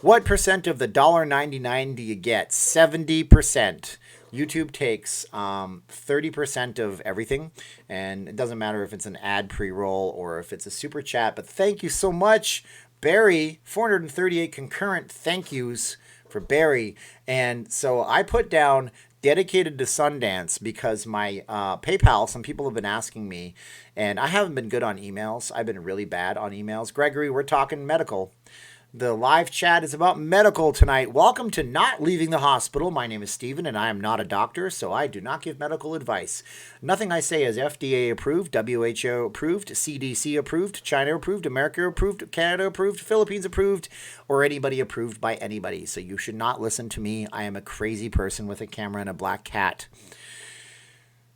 What percent of the $1.99 do you get? 70%. YouTube takes 30% of everything, and it doesn't matter if it's an ad pre-roll or if it's a super chat, but thank you so much, Barry. 438 concurrent thank yous for Barry. And so I put down dedicated to Sundance because my PayPal, some people have been asking me, and I haven't been good on emails. I've been really bad on emails. Gregory, we're talking medical. The live chat is about medical tonight. Welcome to Not Leaving the Hospital. My name is Steven, and I am not a doctor, so I do not give medical advice. Nothing I say is FDA approved, WHO approved, CDC approved, China approved, America approved, Canada approved, Philippines approved, or anybody approved by anybody. So you should not listen to me. I am a crazy person with a camera and a black cat.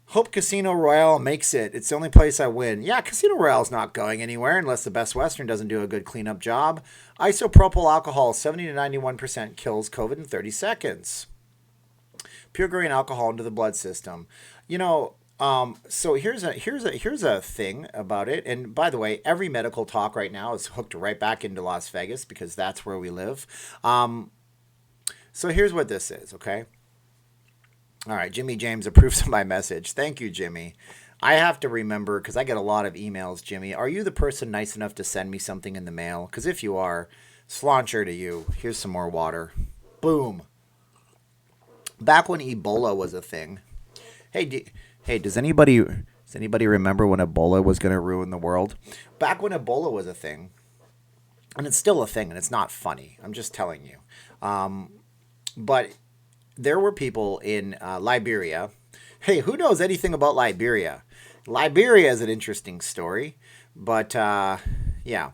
Hope Casino Royale makes it. It's the only place I win. Yeah, Casino Royale's not going anywhere unless the Best Western doesn't do a good cleanup job. Isopropyl alcohol, 70 to 91% kills COVID in 30 seconds. Pure grain alcohol into the blood system. You know, so here's a thing about it. And by the way, every medical talk right now is hooked right back into Las Vegas because that's where we live. So here's what this is, okay? All right, Jimmy James approves of my message. Thank you, Jimmy. I have to remember, because I get a lot of emails, Jimmy, are you the person nice enough to send me something in the mail? Because if you are, slauncher to you. Here's some more water. Boom. Back when Ebola was a thing. Hey, does anybody remember when Ebola was going to ruin the world? Back when Ebola was a thing, and it's still a thing, and it's not funny. I'm just telling you. But there were people in Liberia. Hey, who knows anything about Liberia? Liberia is an interesting story. But, yeah.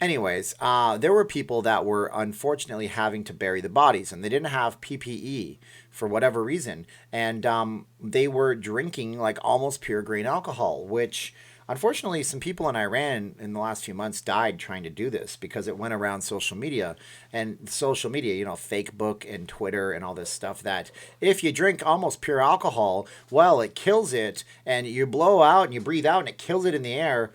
Anyways, there were people that were unfortunately having to bury the bodies. And they didn't have PPE for whatever reason. And they were drinking like almost pure grain alcohol, which unfortunately, some people in Iran in the last few months died trying to do this because it went around social media. And social media, you know, Facebook and Twitter and all this stuff, that if you drink almost pure alcohol, well, it kills it. And you blow out and you breathe out and it kills it in the air.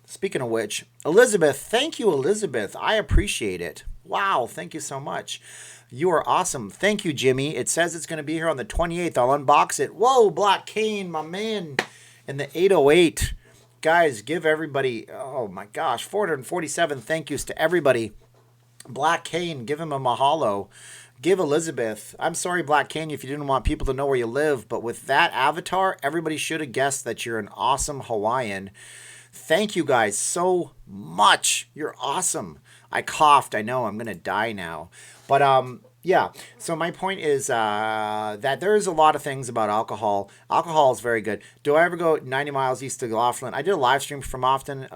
Speaking of which, Elizabeth, thank you, Elizabeth. I appreciate it. Wow, thank you so much. You are awesome. Thank you, Jimmy. It says it's going to be here on the 28th. I'll unbox it. Whoa, Black Cane, my man. And the 808, guys, give everybody, oh my gosh, 447 thank yous to everybody Black Cane, give him a mahalo. Give Elizabeth. I'm sorry, Black Cane, if you didn't want people to know where you live, but with that avatar, everybody should have guessed that you're an awesome Hawaiian. Thank you guys so much. You're awesome. I coughed. I know I'm going to die now. But yeah. So my point is that there's a lot of things about alcohol. Alcohol is very good. Do I ever go 90 miles east of Laughlin? I did a live stream from Laughlin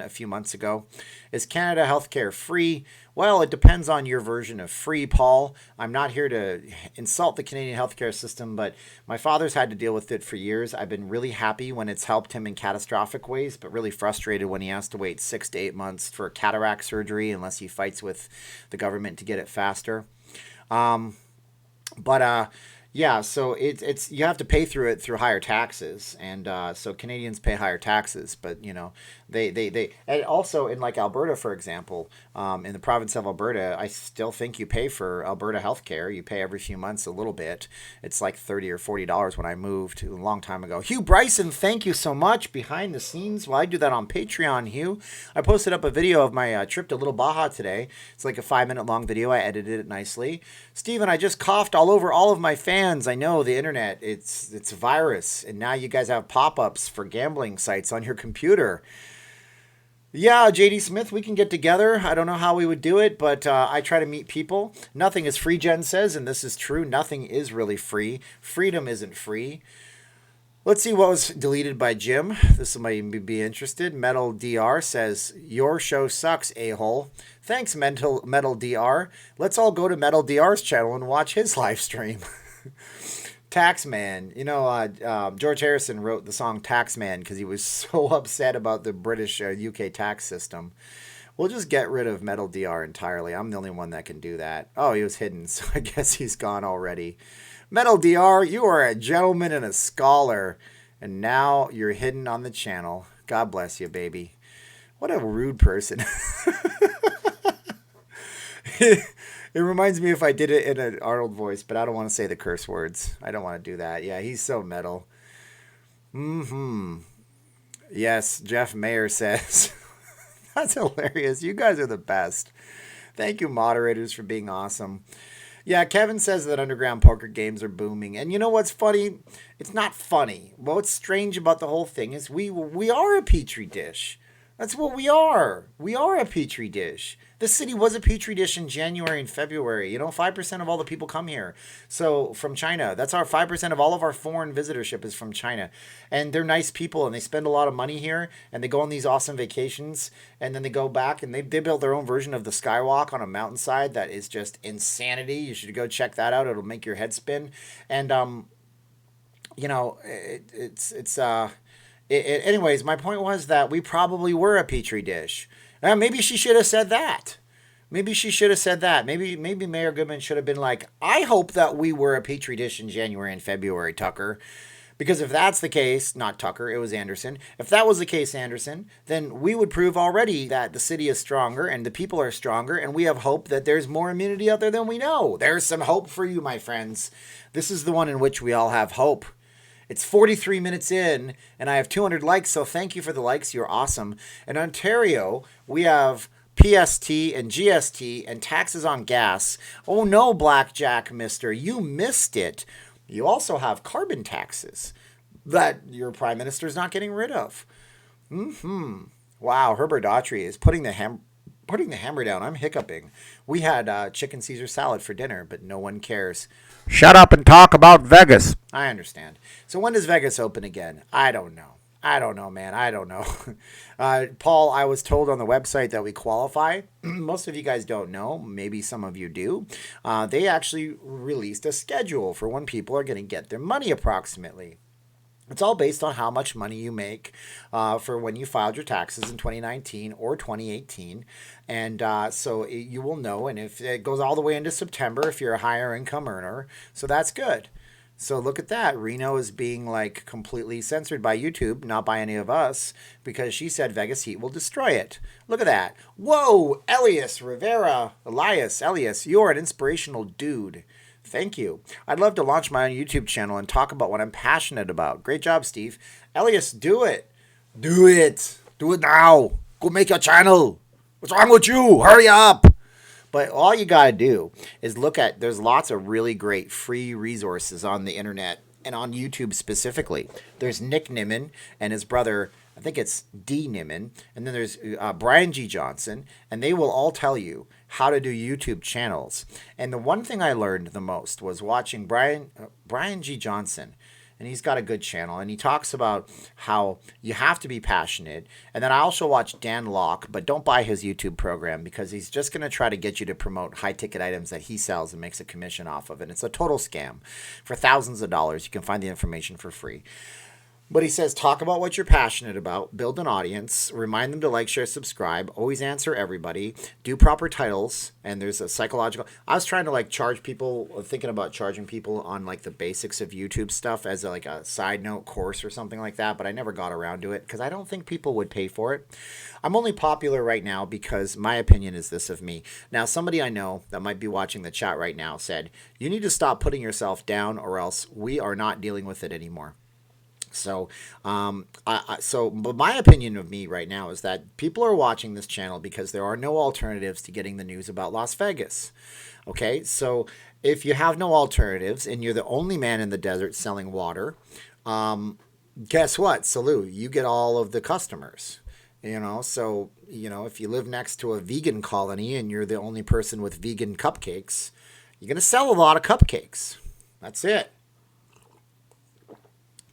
a few months ago. Is Canada healthcare free? Well, it depends on your version of free, Paul. I'm not here to insult the Canadian healthcare system, but my father's had to deal with it for years. I've been really happy when it's helped him in catastrophic ways, but really frustrated when he has to wait 6 to 8 months for cataract surgery unless he fights with the government to get it faster. Yeah, so it's you have to pay through it through higher taxes, and so Canadians pay higher taxes, but they and also in like Alberta, for example, in the province of Alberta, I still think you pay for Alberta healthcare. You pay every few months a little bit. It's like $30 or $40 when I moved a long time ago. Hugh Bryson, thank you so much behind the scenes. Well, I do that on Patreon, Hugh. I posted up a video of my trip to Little Baja today. It's like a 5-minute long video. I edited it nicely. Steven, I just coughed all over all of my fans. I know the internet, it's a virus, and now you guys have pop-ups for gambling sites on your computer. Yeah, JD Smith, we can get together. I don't know how we would do it, but I try to meet people. Nothing is free, Jen says, and this is true. Nothing is really free. Freedom isn't free. Let's see what was deleted by Jim. This might be interested. Metal DR says, your show sucks, a-hole. Thanks, Metal DR. Let's all go to Metal DR's channel and watch his live stream. Taxman. George Harrison wrote the song Taxman because he was so upset about the British UK tax system. We'll just get rid of Metal DR entirely. I'm the only one that can do that. Oh, he was hidden, so I guess he's gone already. Metal DR, you are a gentleman and a scholar, and now you're hidden on the channel. God bless you, baby. What a rude person. It reminds me if I did it in an Arnold voice, but I don't want to say the curse words. I don't want to do that. Yeah, he's so metal. Yes, Jeff Mayer says. That's hilarious. You guys are the best. Thank you, moderators, for being awesome. Yeah, Kevin says that underground poker games are booming. And you know what's funny? It's not funny. What's strange about the whole thing is we are a petri dish. That's what we are. We are a petri dish. The city was a petri dish in January and February. 5% of all the people come here. So from China, that's our 5% of all of our foreign visitorship is from China. And they're nice people and they spend a lot of money here and they go on these awesome vacations and then they go back and they built their own version of the Skywalk on a mountainside that is just insanity. You should go check that out. It'll make your head spin. And, anyways, my point was that we probably were a petri dish. Maybe she should have said that. Maybe Mayor Goodman should have been like, I hope that we were a petri dish in January and February, Tucker. Because if that's the case, not Tucker, it was Anderson. If that was the case, Anderson, then we would prove already that the city is stronger and the people are stronger and we have hope that there's more immunity out there than we know. There's some hope for you, my friends. This is the one in which we all have hope. It's 43 minutes in, and I have 200 likes, so thank you for the likes. You're awesome. In Ontario, we have PST and GST and taxes on gas. Oh no, Blackjack Mister, you missed it. You also have carbon taxes that your Prime Minister is not getting rid of. Wow, Herbert Daughtry is putting the hammer down. I'm hiccuping. We had chicken Caesar salad for dinner, but no one cares. Shut up and talk about Vegas. I understand. So when does Vegas open again? I don't know, man. I don't know. Paul, I was told on the website that we qualify. Most of you guys don't know. Maybe some of you do. They actually released a schedule for when people are going to get their money approximately. It's all based on how much money you make for when you filed your taxes in 2019 or 2018. And so you will know. And if it goes all the way into September, if you're a higher income earner. So that's good. So look at that. Reno is being like completely censored by YouTube, not by any of us, because she said Vegas heat will destroy it. Look at that. Whoa, Elias, you're an inspirational dude. Thank you. I'd love to launch my own YouTube channel and talk about what I'm passionate about. Great job, Steve. Elias, do it. Do it. Do it now. Go make your channel. What's wrong with you? Hurry up. But all you got to do is look at, there's lots of really great free resources on the internet and on YouTube specifically. There's Nick Nimmin and his brother, I think it's D. Nimmin, and then there's Brian G. Johnson, and they will all tell you how to do YouTube channels. And the one thing I learned the most was watching Brian G. Johnson. And he's got a good channel, and he talks about how you have to be passionate. And then I also watch Dan Locke, but don't buy his YouTube program because he's just going to try to get you to promote high-ticket items that he sells and makes a commission off of it. It's a total scam. For thousands of dollars, you can find the information for free. But he says, talk about what you're passionate about, build an audience, remind them to like, share, subscribe, always answer everybody, do proper titles, and there's a psychological... I was trying to charge people, thinking about charging people on the basics of YouTube stuff as a side note course or something like that, but I never got around to it because I don't think people would pay for it. I'm only popular right now because my opinion is this of me. Now, somebody I know that might be watching the chat right now said, you need to stop putting yourself down or else we are not dealing with it anymore. So, but my opinion of me right now is that people are watching this channel because there are no alternatives to getting the news about Las Vegas. Okay, so if you have no alternatives and you're the only man in the desert selling water, guess what? Salute, you get all of the customers. So, if you live next to a vegan colony and you're the only person with vegan cupcakes, you're going to sell a lot of cupcakes. That's it.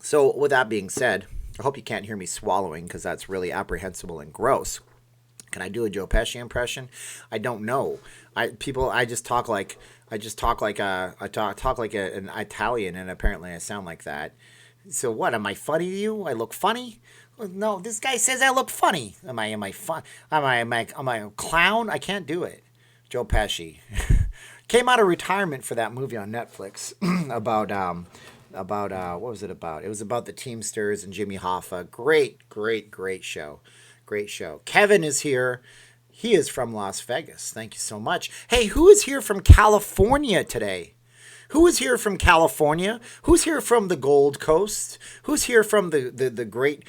So with that being said, I hope you can't hear me swallowing because that's really apprehensible and gross. Can I do a Joe Pesci impression? I don't know. I just talk like an Italian, and apparently I sound like that. So what? Am I funny to you? I look funny? No, this guy says I look funny. Am I fun? Am I a clown? I can't do it. Joe Pesci came out of retirement for that movie on Netflix about what was it about? It was about the Teamsters and Jimmy Hoffa. Great show. Great show. Kevin is here. He is from Las Vegas. Thank you so much. Hey, who is here from California today? Who is here from California? Who's here from the Gold Coast? Who's here from the great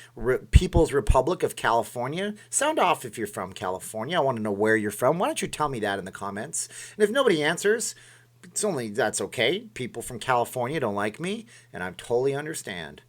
People's Republic of California? Sound off if you're from California. I want to know where you're from. Why don't you tell me that in the comments? And if nobody answers, that's okay. People from California don't like me, and I totally understand.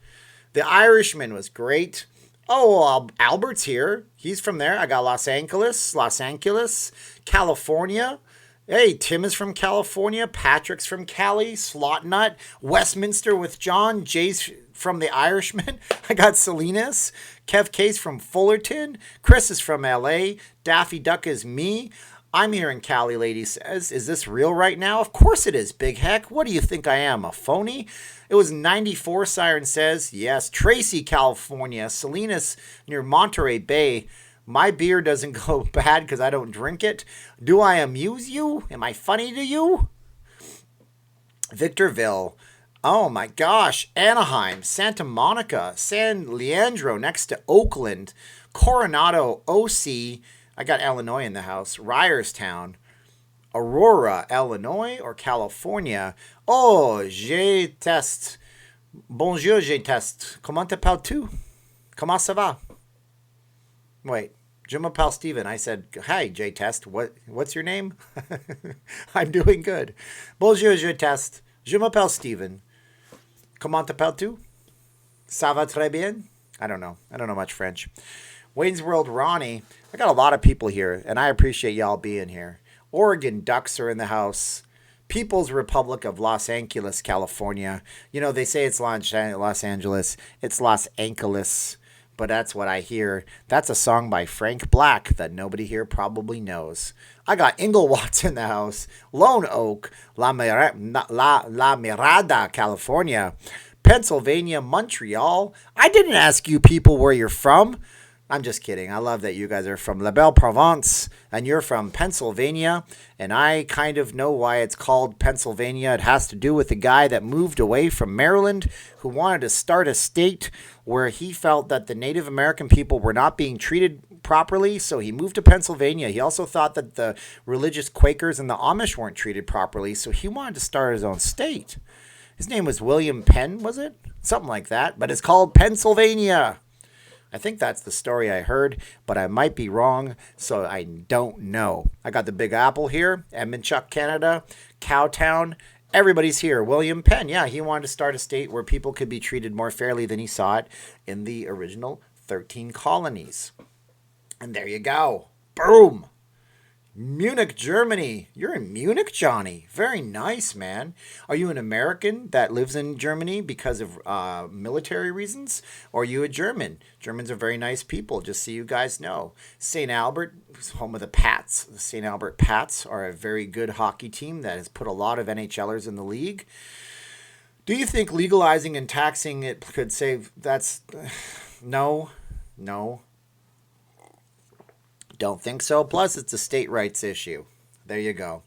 The Irishman was great. Oh, Albert's here. He's from there. I got Los Angeles, California. Hey, Tim is from California. Patrick's from Cali. Slotnut. Westminster with John. Jay's from the Irishman. I got Salinas. Kev Case from Fullerton. Chris is from LA. Daffy Duck is me. I'm here in Cali, lady says. Is this real right now? Of course it is, big heck. What do you think I am, a phony? It was 94, Siren says. Yes, Tracy, California. Salinas near Monterey Bay. My beer doesn't go bad because I don't drink it. Do I amuse you? Am I funny to you? Victorville. Oh my gosh. Anaheim, Santa Monica, San Leandro next to Oakland, Coronado, OC. I got Illinois in the house. Ryerstown, Aurora, Illinois or California. Oh, je teste. Bonjour, je teste. Comment t'appelles-tu? Comment ça va? Wait, je m'appelle Steven. I said, hi, J Test. What's your name? I'm doing good. Bonjour, je teste. Je m'appelle Steven. Comment t'appelles-tu? Ça va très bien? I don't know much French. Wayne's World Ronnie. I got a lot of people here, and I appreciate y'all being here. Oregon Ducks are in the house. People's Republic of Los Angeles, California. They say it's Los Angeles. It's Los Angeles, but that's what I hear. That's a song by Frank Black that nobody here probably knows. I got Inglewatts in the house. Lone Oak, La Mirada, California. Pennsylvania, Montreal. I didn't ask you people where you're from. I'm just kidding. I love that you guys are from La Belle Provence and you're from Pennsylvania. And I kind of know why it's called Pennsylvania. It has to do with the guy that moved away from Maryland who wanted to start a state where he felt that the Native American people were not being treated properly. So he moved to Pennsylvania. He also thought that the religious Quakers and the Amish weren't treated properly. So he wanted to start his own state. His name was William Penn, was it? Something like that. But it's called Pennsylvania. I think that's the story I heard, but I might be wrong, so I don't know. I got the Big Apple here, Edmundchuk, Canada, Cowtown. Everybody's here. William Penn, yeah, he wanted to start a state where people could be treated more fairly than he saw it in the original 13 colonies. And there you go. Boom. Munich, Germany. You're in Munich, Johnny. Very nice, man. Are you an American that lives in Germany because of military reasons? Or are you a German? Germans are very nice people, just so you guys know. St. Albert, home of the Pats. The St. Albert Pats are a very good hockey team that has put a lot of NHLers in the league. Do you think legalizing and taxing it could save? No. Don't think so. Plus, it's a state rights issue. There you go.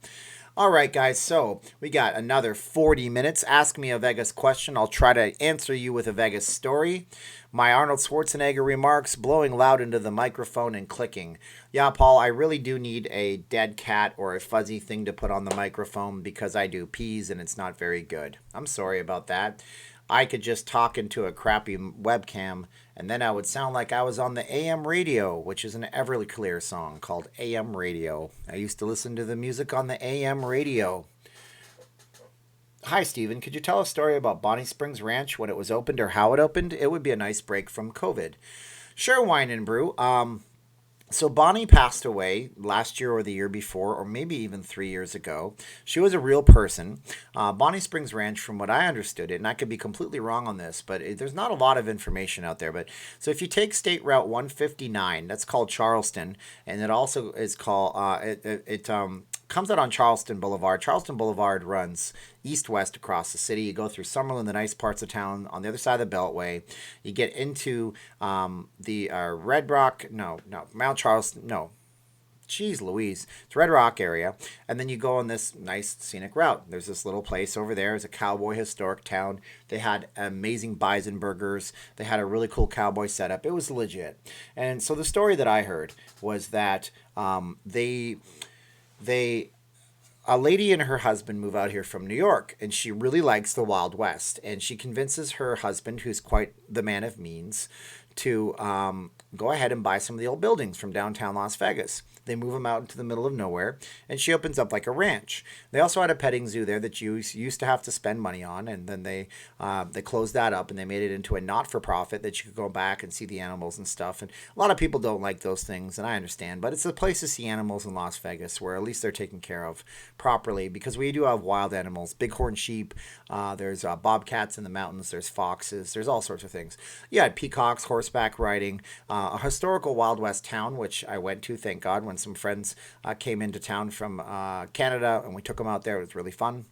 All right, guys. So we got another 40 minutes. Ask me a Vegas question. I'll try to answer you with a Vegas story. My Arnold Schwarzenegger remarks, blowing loud into the microphone and clicking. Yeah, Paul, I really do need a dead cat or a fuzzy thing to put on the microphone because I do peas and it's not very good. I'm sorry about that. I could just talk into a crappy webcam and then I would sound like I was on the AM radio, which is an Everclear song called AM Radio. I used to listen to the music on the AM radio. Hi, Steven. Could you tell a story about Bonnie Springs Ranch, when it was opened or how it opened? It would be a nice break from COVID. Sure, Wine and Brew. So Bonnie passed away last year or the year before, or maybe even 3 years ago. She was a real person. Bonnie Springs Ranch, from what I understood it, and I could be completely wrong on this, but there's not a lot of information out there. But so if you take State Route 159, that's called Charleston, and it also is called comes out on Charleston Boulevard. Charleston Boulevard runs east-west across the city. You go through Summerlin, the nice parts of town. On the other side of the Beltway, you get into the Red Rock. No, Mount Charleston. No. Jeez Louise. It's Red Rock area. And then you go on this nice scenic route. There's this little place over there. It's a cowboy historic town. They had amazing bison burgers. They had a really cool cowboy setup. It was legit. And so the story that I heard was that a lady and her husband move out here from New York, and she really likes the Wild West. And she convinces her husband, who's quite the man of means, to go ahead and buy some of the old buildings from downtown Las Vegas. They move them out into the middle of nowhere, and she opens up like a ranch. They also had a petting zoo there that you used to have to spend money on, and then they closed that up, and they made it into a not-for-profit that you could go back and see the animals and stuff. And a lot of people don't like those things, and I understand, but it's a place to see animals in Las Vegas where at least they're taken care of properly, because we do have wild animals, bighorn sheep, there's bobcats in the mountains, there's foxes, there's all sorts of things. Yeah, peacocks, horseback riding, a historical Wild West town, which I went to, thank God, when some friends came into town from Canada, and we took them out there. It was really fun.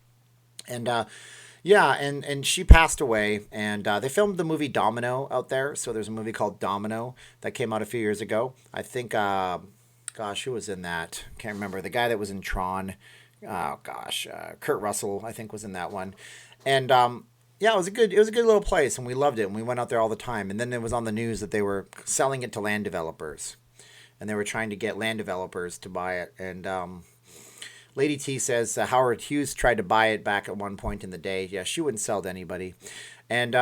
And and she passed away, and they filmed the movie Domino out there. So there's a movie called Domino that came out a few years ago. I think, who was in that? Can't remember. The guy that was in Tron. Kurt Russell, I think, was in that one. And yeah, it was a good little place, and we loved it, and we went out there all the time. And then it was on the news that they were selling it to land developers, and they were trying to get land developers to buy it. And Lady T says Howard Hughes tried to buy it back at one point in the day. Yeah, she wouldn't sell to anybody. And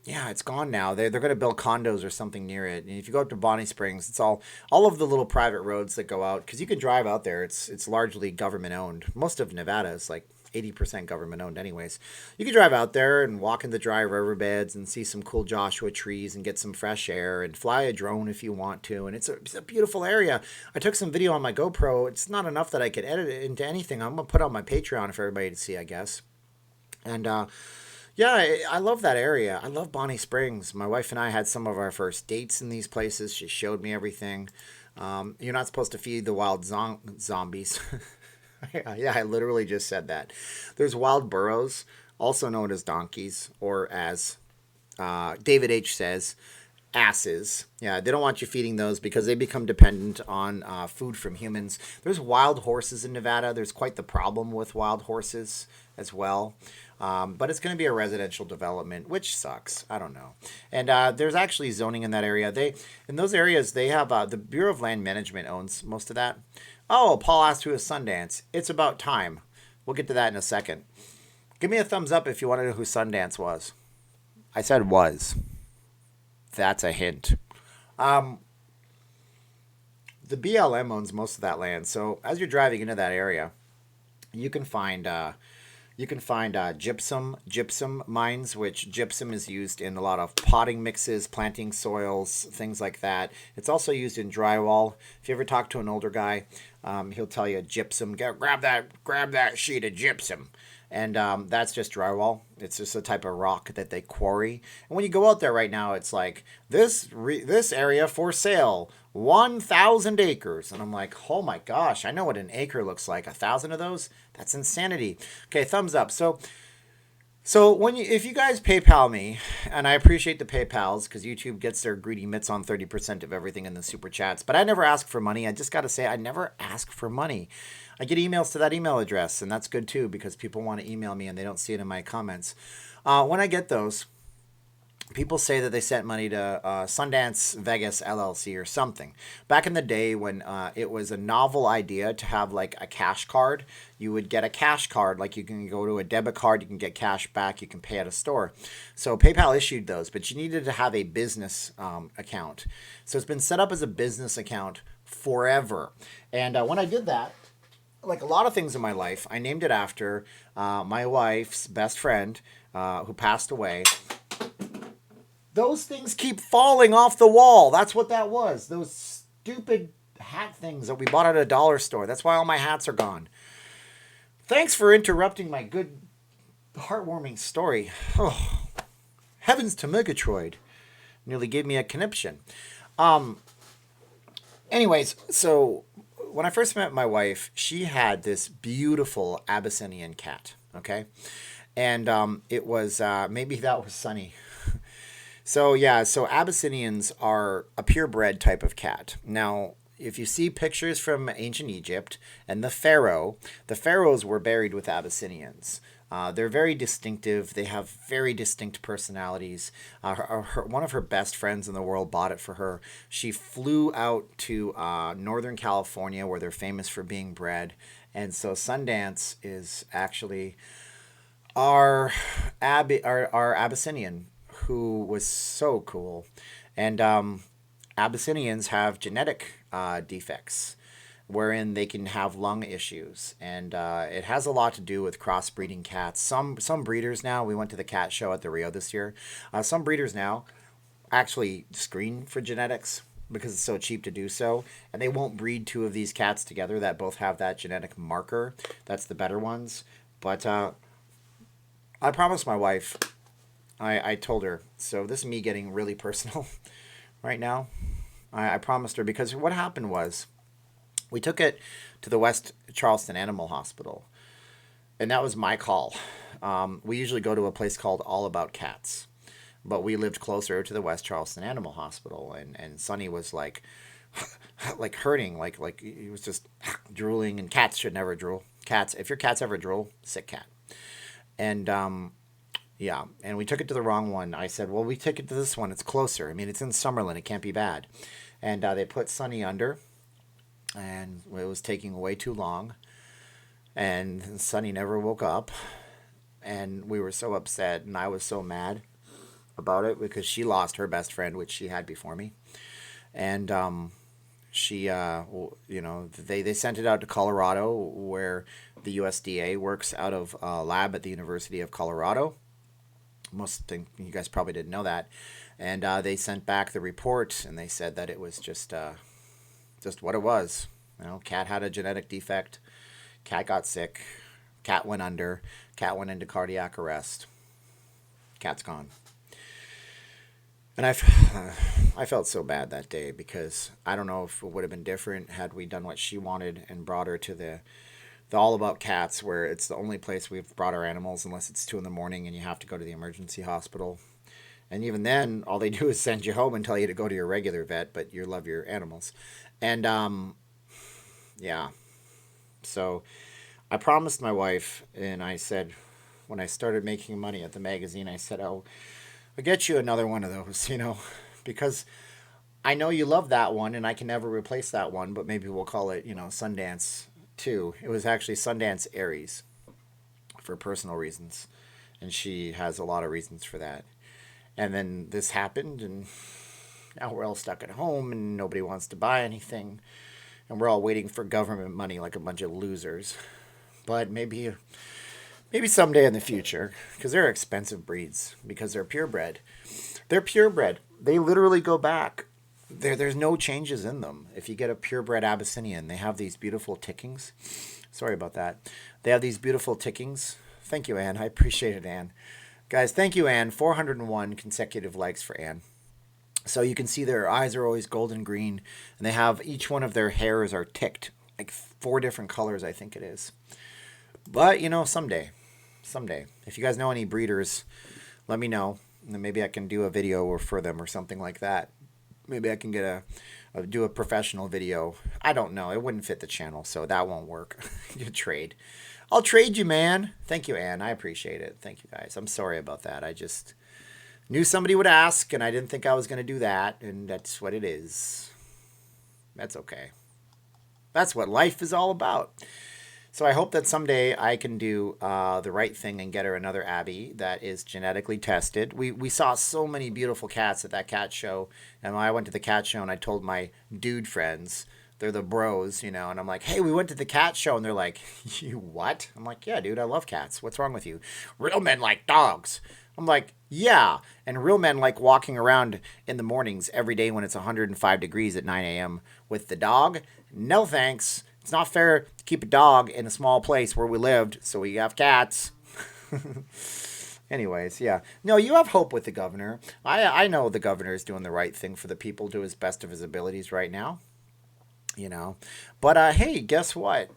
yeah, it's gone now. They're going to build condos or something near it. And if you go up to Bonnie Springs, it's all of the little private roads that go out, because you can drive out there. It's largely government owned. Most of Nevada is like 80% government owned anyways. You can drive out there and walk in the dry riverbeds and see some cool Joshua trees and get some fresh air and fly a drone if you want to. And it's a beautiful area. I took some video on my GoPro. It's not enough that I could edit it into anything. I'm going to put on my Patreon for everybody to see, I guess. And yeah, I love that area. I love Bonnie Springs. My wife and I had some of our first dates in these places. She showed me everything. You're not supposed to feed the wild zombies. Yeah, I literally just said that. There's wild burros, also known as donkeys, or as David H. says, asses. Yeah, they don't want you feeding those because they become dependent on food from humans. There's wild horses in Nevada. There's quite the problem with wild horses as well. But it's going to be a residential development, which sucks. I don't know. And there's actually zoning in that area. In those areas, they have the Bureau of Land Management owns most of that. Oh, Paul asked who is Sundance. It's about time. We'll get to that in a second. Give me a thumbs up if you want to know who Sundance was. I said was. That's a hint. The BLM owns most of that land, so as you're driving into that area, you can find gypsum mines, which gypsum is used in a lot of potting mixes, planting soils, things like that. It's also used in drywall. If you ever talk to an older guy, he'll tell you gypsum. Grab that sheet of gypsum, and that's just drywall. It's just a type of rock that they quarry. And when you go out there right now, it's like this area for sale, 1,000 acres, and I'm like, oh my gosh, I know what an acre looks like. 1,000 of those? That's insanity. Okay, thumbs up. So if you guys PayPal me, and I appreciate the PayPals because YouTube gets their greedy mitts on 30% of everything in the super chats, but I never ask for money. I just got to say, I never ask for money. I get emails to that email address, and that's good too because people want to email me and they don't see it in my comments. When I get those, people say that they sent money to Sundance Vegas LLC or something. Back in the day when it was a novel idea to have like a cash card, you would get a cash card, like you can go to a debit card, you can get cash back, you can pay at a store. So PayPal issued those, but you needed to have a business account. So it's been set up as a business account forever. And when I did that, like a lot of things in my life, I named it after my wife's best friend who passed away. Those things keep falling off the wall. That's what that was. Those stupid hat things that we bought at a dollar store. That's why all my hats are gone. Thanks for interrupting my good, heartwarming story. Oh, heavens to Murgatroyd. Nearly gave me a conniption. Anyways, so when I first met my wife, she had this beautiful Abyssinian cat. Okay? And it was, maybe that was Sunny. So Abyssinians are a purebred type of cat. Now, if you see pictures from ancient Egypt and the pharaohs were buried with Abyssinians. They're very distinctive. They have very distinct personalities. One of her best friends in the world bought it for her. She flew out to Northern California, where they're famous for being bred. And so Sundance is actually our Abyssinian, who was so cool. And Abyssinians have genetic defects wherein they can have lung issues. And it has a lot to do with crossbreeding cats. Some breeders now, we went to the cat show at the Rio this year, some breeders now actually screen for genetics because it's so cheap to do so. And they won't breed two of these cats together that both have that genetic marker. That's the better ones. But I promised my wife, I told her, so this is me getting really personal right now. I promised her because what happened was we took it to the West Charleston Animal Hospital, and that was my call. We usually go to a place called All About Cats, but we lived closer to the West Charleston Animal Hospital, and Sonny was like hurting, like he was just drooling, and cats should never drool. Cats, if your cats ever drool, sick cat. And yeah, and we took it to the wrong one. I said, well, we take it to this one. It's closer. I mean, it's in Summerlin. It can't be bad. And they put Sonny under, and it was taking way too long. And Sonny never woke up. And we were so upset, and I was so mad about it because she lost her best friend, which she had before me. And she, they sent it out to Colorado, where the USDA works out of a lab at the University of Colorado. Most think you guys probably didn't know that. And they sent back the report, and they said that it was just what it was. You know, cat had a genetic defect. Cat got sick. Cat went under. Cat went into cardiac arrest. Cat's gone. And I felt so bad that day because I don't know if it would have been different had we done what she wanted and brought her to the All About Cats, where it's the only place we've brought our animals unless it's 2 a.m. and you have to go to the emergency hospital. And even then, all they do is send you home and tell you to go to your regular vet, but you love your animals. And, yeah. So I promised my wife, and I said, when I started making money at the magazine, I said, I'll get you another one of those, because I know you love that one, and I can never replace that one, but maybe we'll call it, Sundance 2. It was actually Sundance Aries for personal reasons, and she has a lot of reasons for that. And then this happened, and Now we're all stuck at home and nobody wants to buy anything. And we're all waiting for government money like a bunch of losers. But maybe someday in the future, because they're expensive breeds, because they're purebred. They're purebred. They literally go back. There's no changes in them. If you get a purebred Abyssinian, they have these beautiful tickings. Sorry about that. They have these beautiful tickings. Thank you, Anne. I appreciate it, Anne. Guys, thank you, Anne. 401 consecutive likes for Anne. So you can see their eyes are always golden green, and they have each one of their hairs are ticked, like 4 different colors, I think it is. But, someday, if you guys know any breeders, let me know, and then maybe I can do a video for them or something like that. Maybe I can do a professional video. I don't know. It wouldn't fit the channel, so that won't work. You trade. I'll trade you, man. Thank you, Ann. I appreciate it. Thank you, guys. I'm sorry about that. I just knew somebody would ask, and I didn't think I was going to do that, and that's what it is. That's okay. That's what life is all about. So I hope that someday I can do the right thing and get her another Abby that is genetically tested. We saw so many beautiful cats at that cat show, and when I went to the cat show and I told my dude friends, they're the bros, and I'm like, hey, we went to the cat show, and they're like, you what? I'm like, yeah, dude, I love cats. What's wrong with you? Real men like dogs. I'm like, yeah, and real men like walking around in the mornings every day when it's 105 degrees at 9 a.m. with the dog. No thanks. It's not fair to keep a dog in a small place where we lived, so we have cats. Anyways, yeah. No, you have hope with the governor. I know the governor is doing the right thing for the people to his best of his abilities right now. But hey, guess what?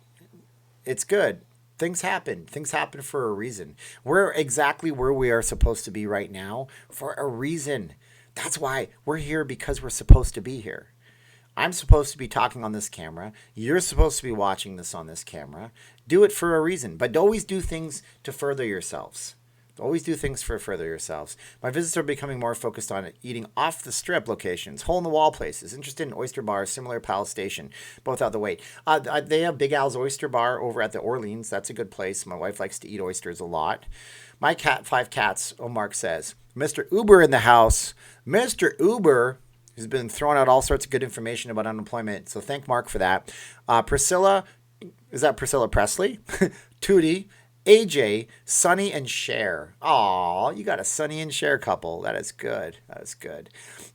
It's good. Things happen. Things happen for a reason. We're exactly where we are supposed to be right now for a reason. That's why we're here, because we're supposed to be here. I'm supposed to be talking on this camera. You're supposed to be watching this on this camera. Do it for a reason, but always do things to further yourselves. Always do things for further yourselves. My visits are becoming more focused on eating off the strip locations, hole in the wall places, interested in oyster bars, similar to Palace Station, both out the way. They have Big Al's Oyster Bar over at the Orleans. That's a good place. My wife likes to eat oysters a lot. My 5 cats, Mark says. Mr. Uber in the house. Mr. Uber has been throwing out all sorts of good information about unemployment. So thank Mark for that. Priscilla, is that Priscilla Presley? Tootie, AJ, Sunny, and Cher. Aw, you got a Sunny and Cher couple. That is good. That is good.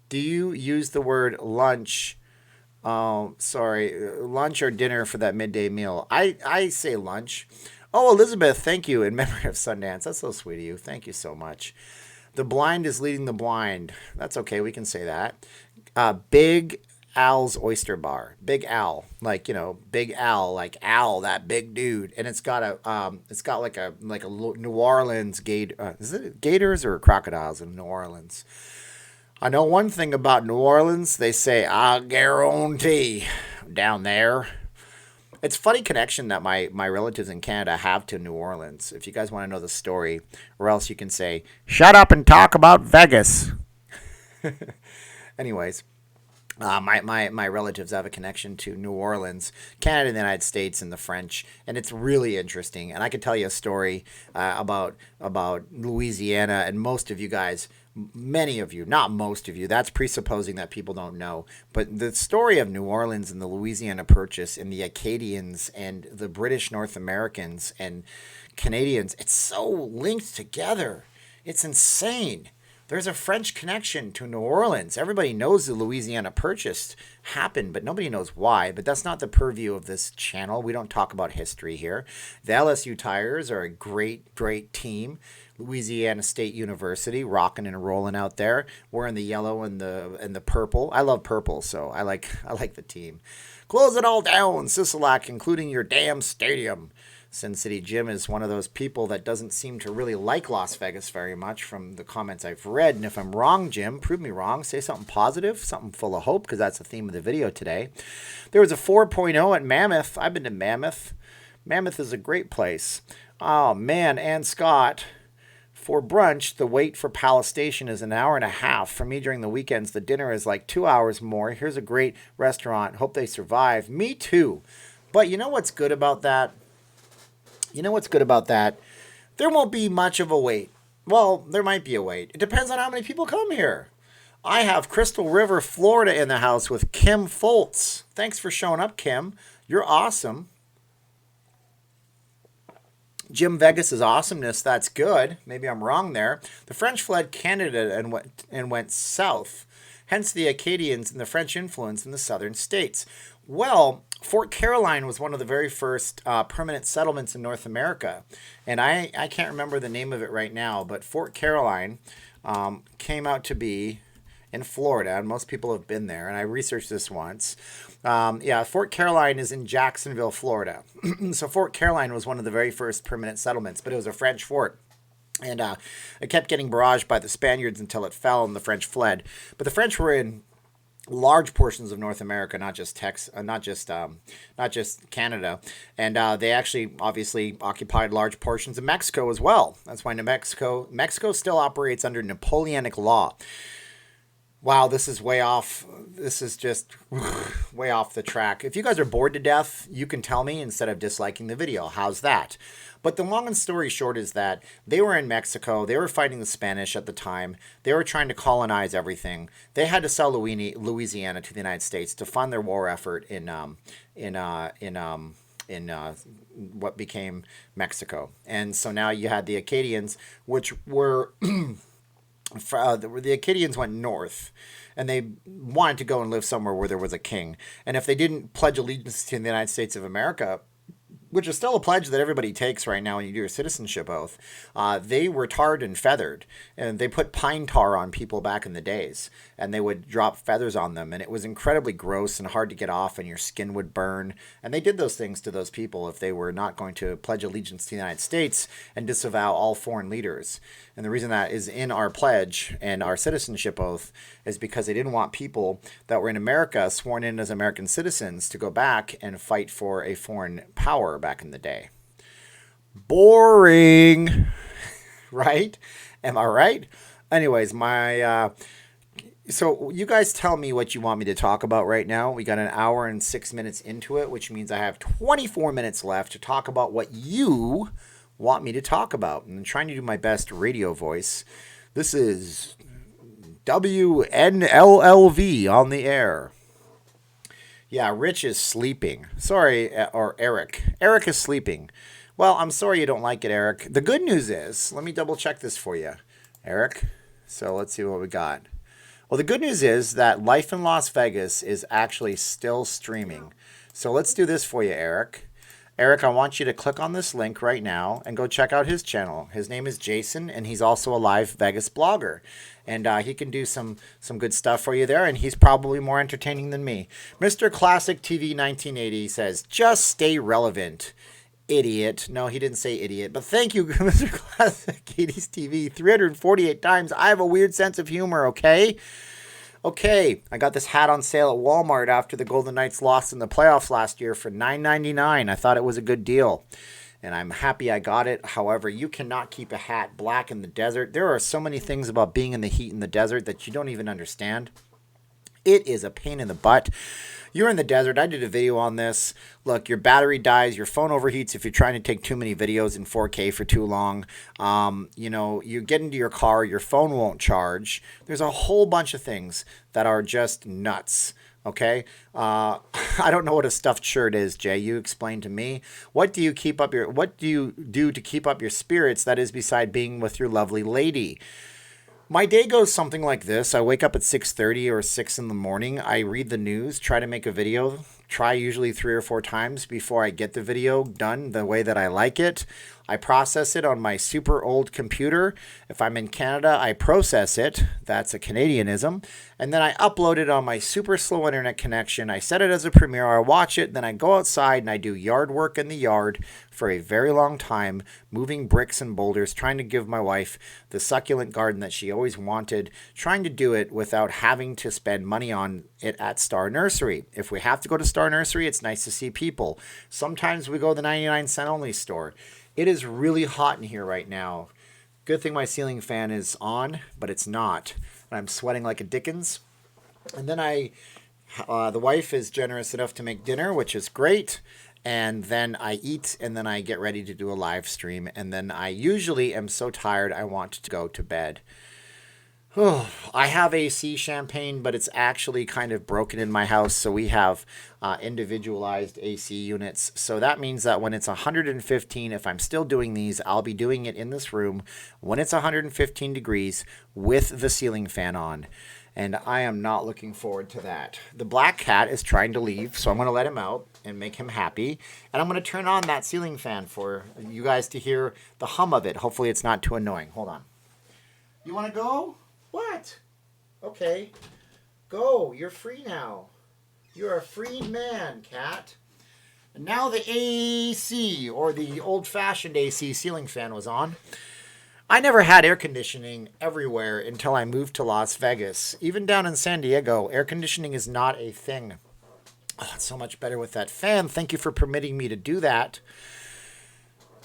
Do you use the word lunch? Lunch or dinner for that midday meal? I say lunch. Oh, Elizabeth, thank you in memory of Sundance. That's so sweet of you. Thank you so much. The blind is leading the blind. That's okay. We can say that. Big Al's Oyster Bar. Big Al, Big Al, like Al, that big dude. And it's got like a New Orleans gator. Is it gators or crocodiles in New Orleans? I know one thing about New Orleans. They say, I guarantee down there. It's a funny connection that my relatives in Canada have to New Orleans. If you guys want to know the story, or else you can say, shut up and talk about Vegas. Anyways, my relatives have a connection to New Orleans, Canada, the United States, and the French, and it's really interesting. And I could tell you a story about Louisiana, and most of you guys, many of you, not most of you, that's presupposing that people don't know. But the story of New Orleans and the Louisiana Purchase and the Acadians and the British North Americans and Canadians, it's so linked together. It's insane. There's a French connection to New Orleans. Everybody knows the Louisiana Purchase happened, but nobody knows why. But that's not the purview of this channel. We don't talk about history here. The LSU Tigers are a great, great team. Louisiana State University, rocking and rolling out there, wearing the yellow and the purple. I love purple, so I like the team. Close it all down, Sisolak, including your damn stadium. Sin City Jim is one of those people that doesn't seem to really like Las Vegas very much from the comments I've read. And if I'm wrong, Jim, prove me wrong. Say something positive, something full of hope, because that's the theme of the video today. There was a 4.0 at Mammoth. I've been to Mammoth. Mammoth is a great place. Oh, man, and Scott. For brunch, the wait for Palace Station is an hour and a half. For me, during the weekends, the dinner is like 2 hours more. Here's a great restaurant. Hope they survive. Me too. But you know what's good about that? There won't be much of a wait. Well, there might be a wait. It depends on how many people come here. I have Crystal River, Florida in the house with Kim Foltz. Thanks for showing up, Kim. You're awesome. Jim Vegas' awesomeness, that's good. Maybe I'm wrong there. The French fled Canada and went south. Hence the Acadians and the French influence in the southern states. Well, Fort Caroline was one of the very first permanent settlements in North America. And I can't remember the name of it right now, but Fort Caroline came out to be in Florida, and most people have been there, and I researched this once. Yeah, Fort Caroline is in Jacksonville, Florida. So Fort Caroline was one of the very first permanent settlements, but it was a French fort. And it kept getting barraged by the Spaniards until it fell and the French fled. But the French were in large portions of North America, not just Canada, and they actually obviously occupied large portions of Mexico as well. That's why Mexico still operates under Napoleonic law. Wow, this is way off. This is just way off the track. If you guys are bored to death, you can tell me instead of disliking the video. How's that? But the long and story short is that they were in Mexico. They were fighting the Spanish at the time. They were trying to colonize everything. They had to sell Louisiana to the United States to fund their war effort in what became Mexico. And so now you had the Acadians, which were the Acadians went north, and they wanted to go and live somewhere where there was a king. And if they didn't pledge allegiance to the United States of America, which is still a pledge that everybody takes right now when you do your citizenship oath, they were tarred and feathered. And they put pine tar on people back in the days, and they would drop feathers on them. And it was incredibly gross and hard to get off, and your skin would burn. And they did those things to those people if they were not going to pledge allegiance to the United States and disavow all foreign leaders. And the reason that is in our pledge and our citizenship oath is because they didn't want people that were in America sworn in as American citizens to go back and fight for a foreign power back in the day. Boring, right? Am I right? Anyways, so you guys tell me what you want me to talk about right now. We got an hour and 6 minutes into it, which means I have 24 minutes left to talk about what you want me to talk about. And I'm trying to do my best radio voice. This is WNLLV on the air. Yeah, Rich is sleeping. Sorry, or Eric. Eric is sleeping. Well, I'm sorry you don't like it, Eric. The good news is, let me double check this for you, Eric. So let's see what we got. Well, the good news is that Life in Las Vegas is actually still streaming. So let's do this for you, Eric. Eric, I want you to click on this link right now and go check out his channel. His name is Jason, and he's also a live Vegas blogger. And he can do some good stuff for you there, and he's probably more entertaining than me. Mr. Classic TV 1980 says, just stay relevant, idiot. No, he didn't say idiot, but thank you, Mr. Classic 80s TV 348 times. I have a weird sense of humor, okay? Okay, I got this hat on sale at Walmart after the Golden Knights lost in the playoffs last year for $9.99. I thought it was a good deal, and I'm happy I got it. However, you cannot keep a hat black in the desert. There are so many things about being in the heat in the desert that you don't even understand. It is a pain in the butt. You're in the desert. I did a video on this. Look, your battery dies. Your phone overheats if you're trying to take too many videos in 4K for too long. You get into your car, your phone won't charge. There's a whole bunch of things that are just nuts. Okay? I don't know what a stuffed shirt is, Jay. You explain to me. What do you do to keep up your spirits, that is, beside being with your lovely lady? My day goes something like this. I wake up at 6:30 or 6 in the morning. I read the news, try to make a video, try usually 3 or 4 times before I get the video done the way that I like it. I process it on my super old computer. If I'm in Canada, I process it. That's a Canadianism. And then I upload it on my super slow internet connection. I set it as a premiere. I watch it. Then I go outside and I do yard work in the yard for a very long time, moving bricks and boulders, trying to give my wife the succulent garden that she always wanted, trying to do it without having to spend money on it at Star Nursery. If we have to go to Star Nursery, it's nice to see people. Sometimes we go to the 99-cent only store. It is really hot in here right now. Good thing my ceiling fan is on, but it's not. And I'm sweating like a Dickens. And then the wife is generous enough to make dinner, which is great. And then I eat, and then I get ready to do a live stream. And then I usually am so tired I want to go to bed. Oh, I have AC Champagne, but it's actually kind of broken in my house. So we have individualized AC units. So that means that when it's 115, if I'm still doing these, I'll be doing it in this room when it's 115 degrees with the ceiling fan on. And I am not looking forward to that. The black cat is trying to leave, so I'm going to let him out and make him happy. And I'm going to turn on that ceiling fan for you guys to hear the hum of it. Hopefully it's not too annoying. Hold on. You want to go? What? Okay. Go. You're free now. You're a freed man, cat. And now the AC, or the old-fashioned AC ceiling fan, was on. I never had air conditioning everywhere until I moved to Las Vegas. Even down in San Diego, air conditioning is not a thing. Oh, it's so much better with that fan. Thank you for permitting me to do that.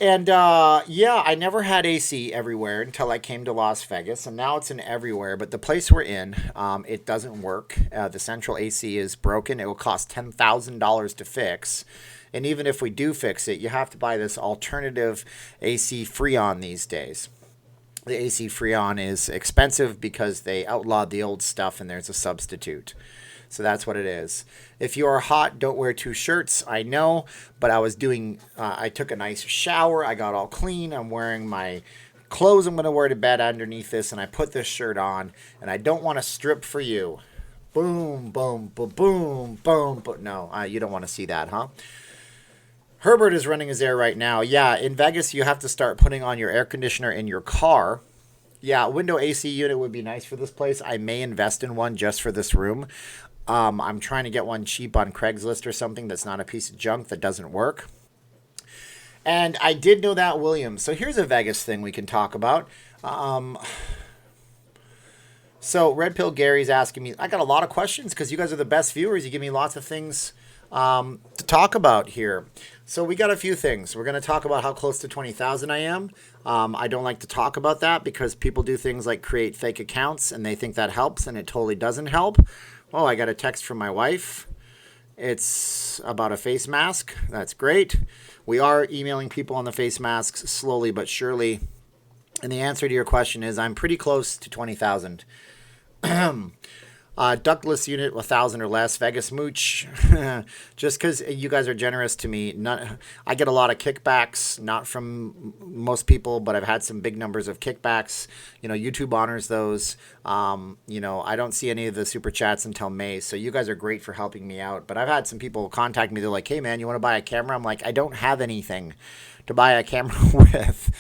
And yeah, I never had AC everywhere until I came to Las Vegas, and now it's in everywhere. But the place we're in, it doesn't work. The central AC is broken. It will cost $10,000 to fix. And even if we do fix it, you have to buy this alternative AC Freon these days. The AC Freon is expensive because they outlawed the old stuff and there's a substitute. So that's what it is. If you are hot, don't wear two shirts. I know, but I took a nice shower. I got all clean. I'm wearing my clothes I'm going to wear to bed underneath this, and I put this shirt on, and I don't want to strip for you. Boom, boom, boom, boom, boom. But no, you don't want to see that, huh? Herbert is running his air right now. Yeah, in Vegas, you have to start putting on your air conditioner in your car. Yeah, window AC unit would be nice for this place. I may invest in one just for this room. I'm trying to get one cheap on Craigslist or something that's not a piece of junk that doesn't work. And I did know that, William. So here's a Vegas thing we can talk about. So Red Pill Gary's asking me, I got a lot of questions because you guys are the best viewers. You give me lots of things to talk about here. So we got a few things. We're going to talk about how close to 20,000 I am. I don't like to talk about that because people do things like create fake accounts and they think that helps, and it totally doesn't help. Oh, I got a text from my wife. It's about a face mask. That's great. We are emailing people on the face masks slowly but surely. And the answer to your question is I'm pretty close to 20,000. Ductless unit, 1,000 or less. Vegas Mooch. Just because you guys are generous to me. I get a lot of kickbacks, not from most people, but I've had some big numbers of kickbacks. YouTube honors those. I don't see any of the super chats until May, so you guys are great for helping me out. But I've had some people contact me. They're like, hey, man, you want to buy a camera? I'm like, I don't have anything to buy a camera with.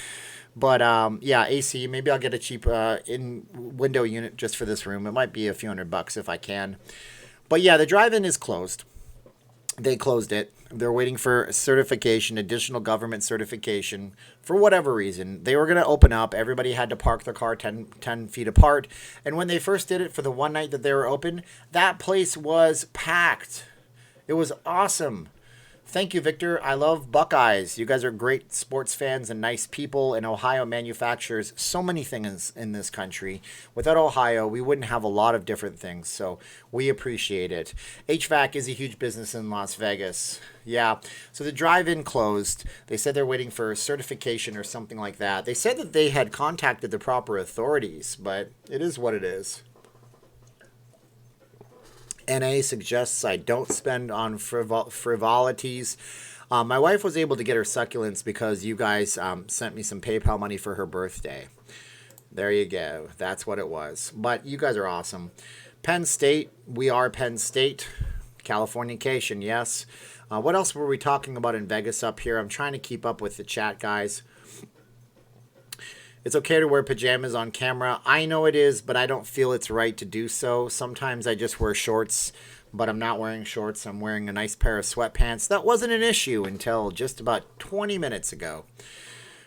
But yeah, AC, maybe I'll get a cheap in window unit just for this room. It might be a few $100 if I can. But yeah, the drive-in is closed. They closed it. They're waiting for certification, additional government certification, for whatever reason. They were going to open up. Everybody had to park their car 10 feet apart. And when they first did it for the one night that they were open, that place was packed. It was awesome. Thank you, Victor. I love Buckeyes. You guys are great sports fans and nice people, and Ohio manufactures so many things in this country. Without Ohio, we wouldn't have a lot of different things, so we appreciate it. HVAC is a huge business in Las Vegas. Yeah, so the drive-in closed. They said they're waiting for certification or something like that. They said that they had contacted the proper authorities, but it is what it is. NA suggests I don't spend on frivolities. My wife was able to get her succulents because you guys sent me some PayPal money for her birthday. There you go. That's what it was. But you guys are awesome. Penn State. We are Penn State. Californication, yes. What else were we talking about in Vegas up here? I'm trying to keep up with the chat, guys. It's okay to wear pajamas on camera. I know it is, but I don't feel it's right to do so. Sometimes I just wear shorts, but I'm not wearing shorts. I'm wearing a nice pair of sweatpants. That wasn't an issue until just about 20 minutes ago.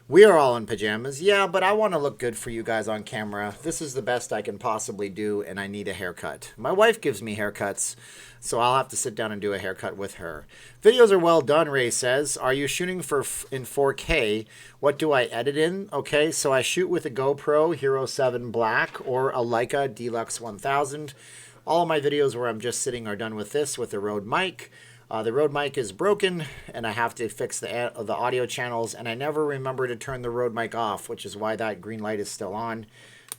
We are all in pajamas. Yeah, but I want to look good for you guys on camera. This is the best I can possibly do, and I need a haircut. My wife gives me haircuts, so I'll have to sit down and do a haircut with her. Videos are well done, Ray says. Are you shooting in 4K? What do I edit in? Okay, so I shoot with a GoPro Hero 7 Black or a Leica Deluxe 1000. All of my videos where I'm just sitting are done with this, with a Rode mic. The Rode mic is broken, and I have to fix the audio channels, and I never remember to turn the Rode mic off, which is why that green light is still on.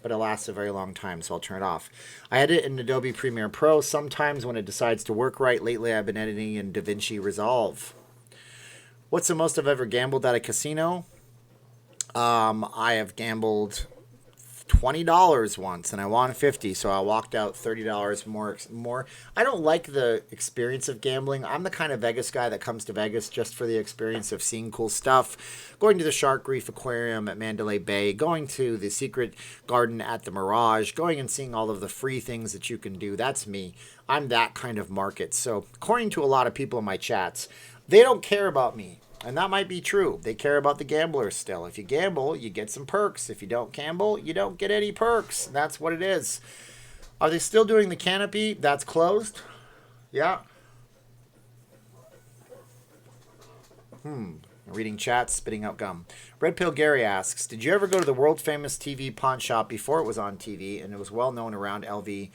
but it lasts a very long time, so I'll turn it off. I edit in Adobe Premiere Pro sometimes when it decides to work right. Lately, I've been editing in DaVinci Resolve. What's the most I've ever gambled at a casino? I have gambled $20 once, and I won 50, so I walked out $30 more. I don't like the experience of gambling. I'm the kind of Vegas guy that comes to Vegas just for the experience of seeing cool stuff, going to the Shark Reef Aquarium at Mandalay Bay, going to the Secret Garden at the Mirage, going and seeing all of the free things that you can do. That's me. I'm that kind of market. So according to a lot of people in my chats, they don't care about me. And that might be true. They care about the gamblers still. If you gamble, you get some perks. If you don't gamble, you don't get any perks. That's what it is. Are they still doing the canopy? That's closed? Yeah. Reading chat, spitting out gum. Red Pill Gary asks, did you ever go to the world famous TV pawn shop before it was on TV and it was well known around LV?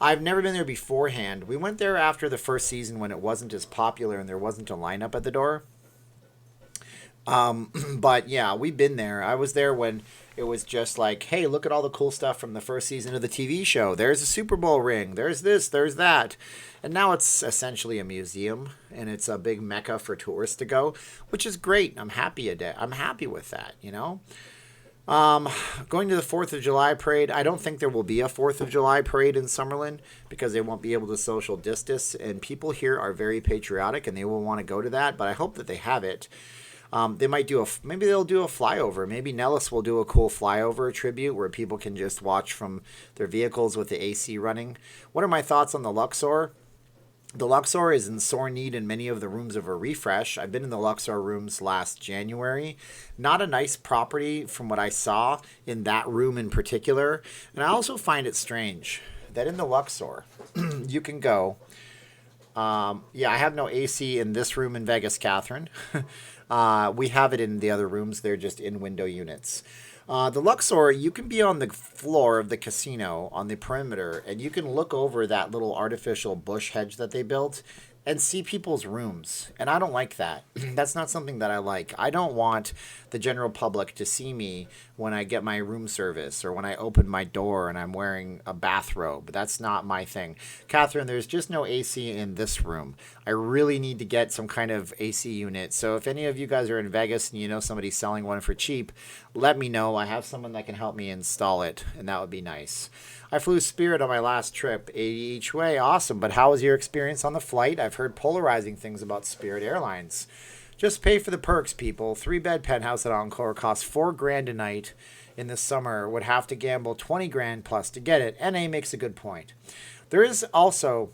I've never been there beforehand. We went there after the first season when it wasn't as popular and there wasn't a lineup at the door. But yeah, we've been there. I was there when it was just like, hey, look at all the cool stuff from the first season of the TV show. There's a Super Bowl ring. There's this, there's that. And now it's essentially a museum and it's a big mecca for tourists to go, which is great. I'm happy with that, you know? Going to the 4th of July parade. I don't think there will be a 4th of July parade in Summerlin because they won't be able to social distance. And people here are very patriotic and they will want to go to that. But I hope that they have it. They might maybe they'll do a flyover. Maybe Nellis will do a cool flyover tribute where people can just watch from their vehicles with the AC running. What are my thoughts on the Luxor? The Luxor is in sore need in many of the rooms of a refresh. I've been in the Luxor rooms last January. Not a nice property from what I saw in that room in particular. And I also find it strange that in the Luxor, you can go. I have no AC in this room in Vegas, Catherine. We have it in the other rooms. They're just in-window units. The Luxor, you can be on the floor of the casino on the perimeter, and you can look over that little artificial bush hedge that they built and see people's rooms. And I don't like that. That's not something that I like. I don't want the general public to see me when I get my room service or when I open my door and I'm wearing a bathrobe. That's not my thing. Catherine, there's just no AC in this room. I really need to get some kind of AC unit. So if any of you guys are in Vegas and you know somebody's selling one for cheap, let me know. I have someone that can help me install it, and that would be nice. I flew Spirit on my last trip, 80 each way. Awesome. But how was your experience on the flight? I've heard polarizing things about Spirit Airlines. Just pay for the perks, people. 3-bed penthouse at Encore costs $4,000 a night in the summer. Would have to gamble $20,000 plus to get it. NA makes a good point. There is also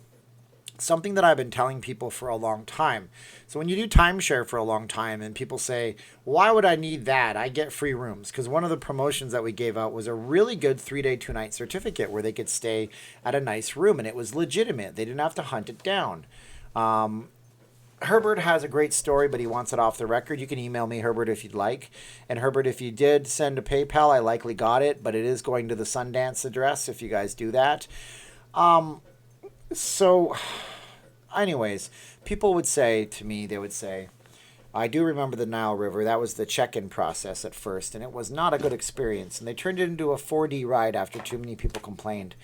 something that I've been telling people for a long time. So when you do timeshare for a long time and people say, why would I need that? I get free rooms. Because one of the promotions that we gave out was a really good 3-day, 2-night certificate where they could stay at a nice room. And it was legitimate. They didn't have to hunt it down. Herbert has a great story, but he wants it off the record. You can email me, Herbert, if you'd like. And Herbert, if you did send a PayPal, I likely got it. But it is going to the Sundance address if you guys do that. So, anyways, people would say to me, they would say, I do remember the Nile River. That was the check-in process at first, and it was not a good experience. And they turned it into a 4D ride after too many people complained.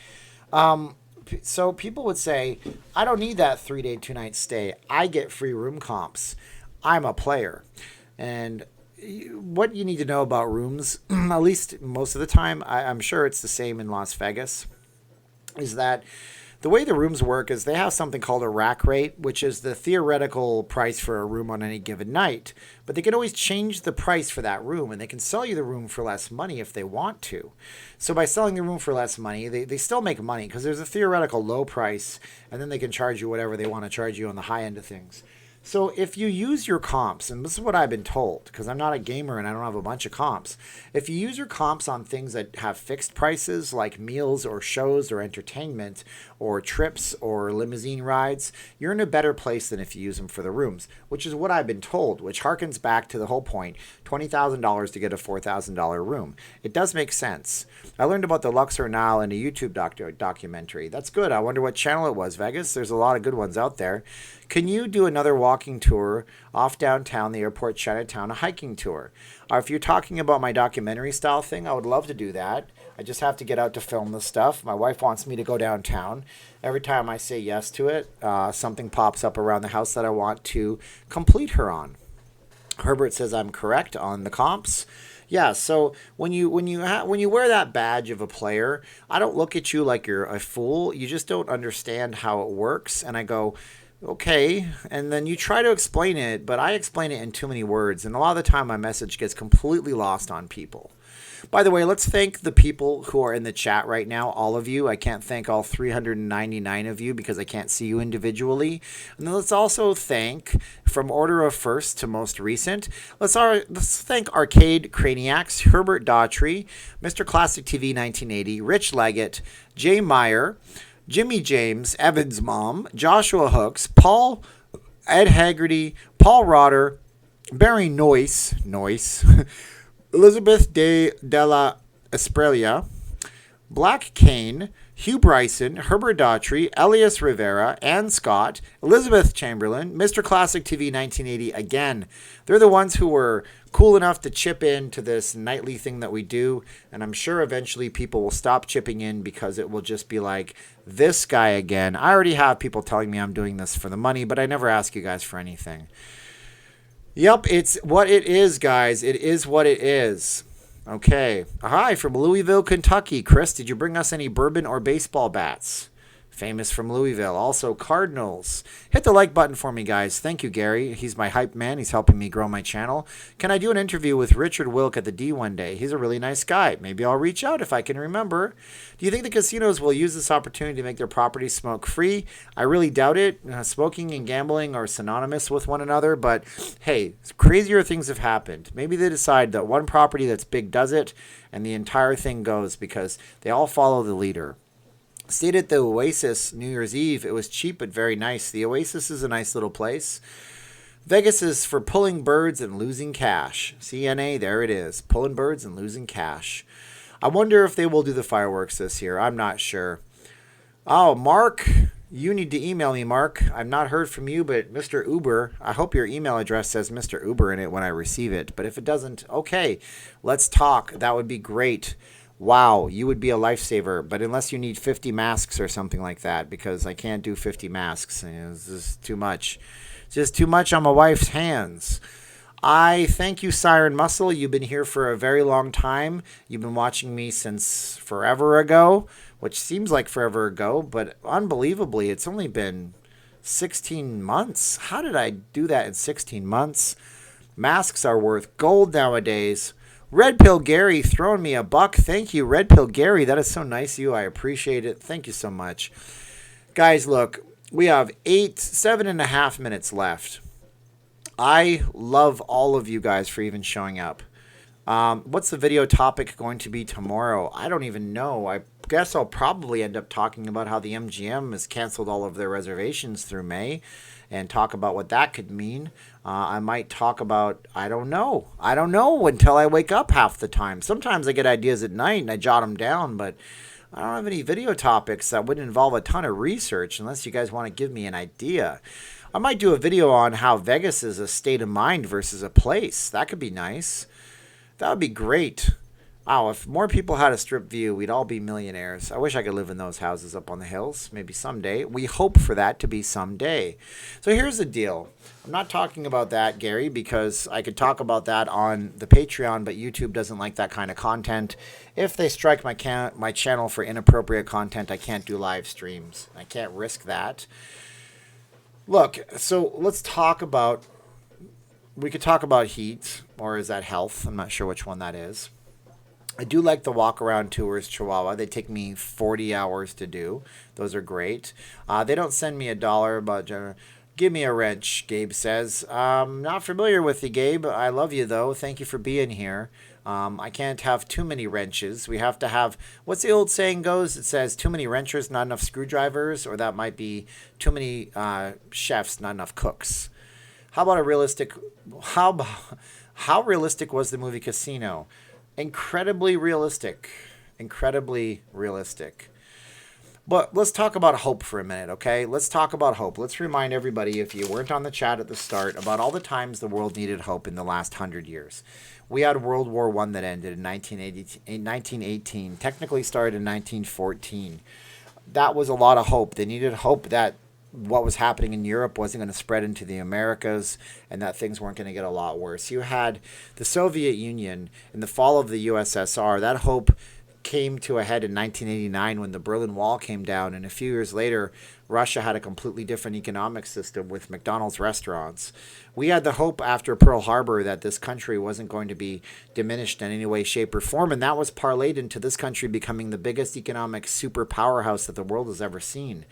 So people would say, I don't need that 3-day, 2-night stay. I get free room comps. I'm a player. And what you need to know about rooms, at least most of the time, I'm sure it's the same in Las Vegas, is that the way the rooms work is they have something called a rack rate, which is the theoretical price for a room on any given night. But they can always change the price for that room, and they can sell you the room for less money if they want to. So by selling the room for less money, they still make money because there's a theoretical low price, and then they can charge you whatever they want to charge you on the high end of things. So if you use your comps, and this is what I've been told, because I'm not a gamer and I don't have a bunch of comps, if you use your comps on things that have fixed prices like meals or shows or entertainment or trips or limousine rides, you're in a better place than if you use them for the rooms, which is what I've been told, which harkens back to the whole point, $20,000 to get a $4,000 room. It does make sense. I learned about the Luxor Nile in a YouTube documentary. That's good. I wonder what channel it was, Vegas. There's a lot of good ones out there. Can you do another walking tour off downtown, the airport, Chinatown, a hiking tour? If you're talking about my documentary style thing, I would love to do that. I just have to get out to film this stuff. My wife wants me to go downtown. Every time I say yes to it, something pops up around the house that I want to complete her on. Herbert says I'm correct on the comps. Yeah, so when you wear that badge of a player, I don't look at you like you're a fool. You just don't understand how it works, and I go, okay, and then you try to explain it, but I explain it in too many words, and a lot of the time my message gets completely lost on people. By the way, let's thank the people who are in the chat right now, all of you. I can't thank all 399 of you because I can't see you individually. And then let's also thank, from order of first to most recent, let's thank Arcade Craniacs, Herbert Daughtry, Mr. Classic TV 1980, Rich Leggett, Jay Meyer, Jimmy James, Evan's mom, Joshua Hooks, Paul, Ed Haggerty, Paul Rotter, Barry Noyce, Elizabeth de la Esprelia, Black Kane, Hugh Bryson, Herbert Daughtry, Elias Rivera, Ann Scott, Elizabeth Chamberlain, Mr. Classic TV 1980 again. They're the ones who were cool enough to chip in to this nightly thing that we do, and I'm sure eventually people will stop chipping in because it will just be like, this guy again. I already have people telling me I'm doing this for the money, but I never ask you guys for anything. Yep, it's what it is, guys. It is what it is. Okay. Hi, from Louisville, Kentucky. Chris, did you bring us any bourbon or baseball bats? Famous from Louisville. Also, Cardinals. Hit the like button for me, guys. Thank you, Gary. He's my hype man. He's helping me grow my channel. Can I do an interview with Richard Wilk at the D one day? He's a really nice guy. Maybe I'll reach out if I can remember. Do you think the casinos will use this opportunity to make their properties smoke-free? I really doubt it. Smoking and gambling are synonymous with one another, but hey, crazier things have happened. Maybe they decide that one property that's big does it, and the entire thing goes because they all follow the leader. Stayed at the Oasis New Year's Eve. It was cheap but very nice. The Oasis is a nice little place. Vegas is for pulling birds and losing cash. CNA, there it is. Pulling birds and losing cash. I wonder if they will do the fireworks this year. I'm not sure. Oh, Mark, you need to email me, Mark. I've not heard from you, but Mr. Uber, I hope your email address says Mr. Uber in it when I receive it. But if it doesn't, okay, let's talk. That would be great. Wow, you would be a lifesaver, but unless you need 50 masks or something like that, because I can't do 50 masks. It's just too much. It's just too much on my wife's hands. I thank you, Siren Muscle. You've been here for a very long time. You've been watching me since forever ago, which seems like forever ago, but unbelievably, it's only been 16 months. How did I do that in 16 months? Masks are worth gold nowadays. Red Pill Gary throwing me a buck. Thank you, Red Pill Gary. That is so nice of you. I appreciate it. Thank you so much. Guys, look, we have 7.5 minutes left. I love all of you guys for even showing up. What's the video topic going to be tomorrow? I don't even know. I guess I'll probably end up talking about how the MGM has canceled all of their reservations through May and talk about what that could mean. I might talk about, I don't know until I wake up half the time. Sometimes I get ideas at night and I jot them down, but I don't have any video topics that would involve a ton of research unless you guys want to give me an idea. I might do a video on how Vegas is a state of mind versus a place. That could be nice. That would be great. Wow, if more people had a strip view, we'd all be millionaires. I wish I could live in those houses up on the hills. Maybe someday. We hope for that to be someday. So here's the deal. I'm not talking about that, Gary, because I could talk about that on the Patreon, but YouTube doesn't like that kind of content. If they strike my channel for inappropriate content, I can't do live streams. I can't risk that. Look, so let's talk about... We could talk about heat, or is that health? I'm not sure which one that is. I do like the walk-around tours, Chihuahua. They take me 40 hours to do. Those are great. They don't send me $1, but give me a wrench, Gabe says. Not familiar with you, Gabe. I love you, though. Thank you for being here. I can't have too many wrenches. We have to have, what's the old saying goes? It says too many wrenchers, not enough screwdrivers, or that might be too many chefs, not enough cooks. How about a realistic, how realistic was the movie Casino? Incredibly realistic. Incredibly realistic. But let's talk about hope for a minute, okay? Let's talk about hope. Let's remind everybody, if you weren't on the chat at the start, about all the times the world needed hope in the last 100 years. We had World War I that ended in 1918, technically started in 1914. That was a lot of hope. They needed hope that what was happening in Europe wasn't going to spread into the Americas and that things weren't going to get a lot worse. You had the Soviet Union and the fall of the USSR. That hope came to a head in 1989 when the Berlin Wall came down, and a few years later, Russia had a completely different economic system with McDonald's restaurants. We had the hope after Pearl Harbor that this country wasn't going to be diminished in any way, shape, or form, and that was parlayed into this country becoming the biggest economic super powerhouse that the world has ever seen.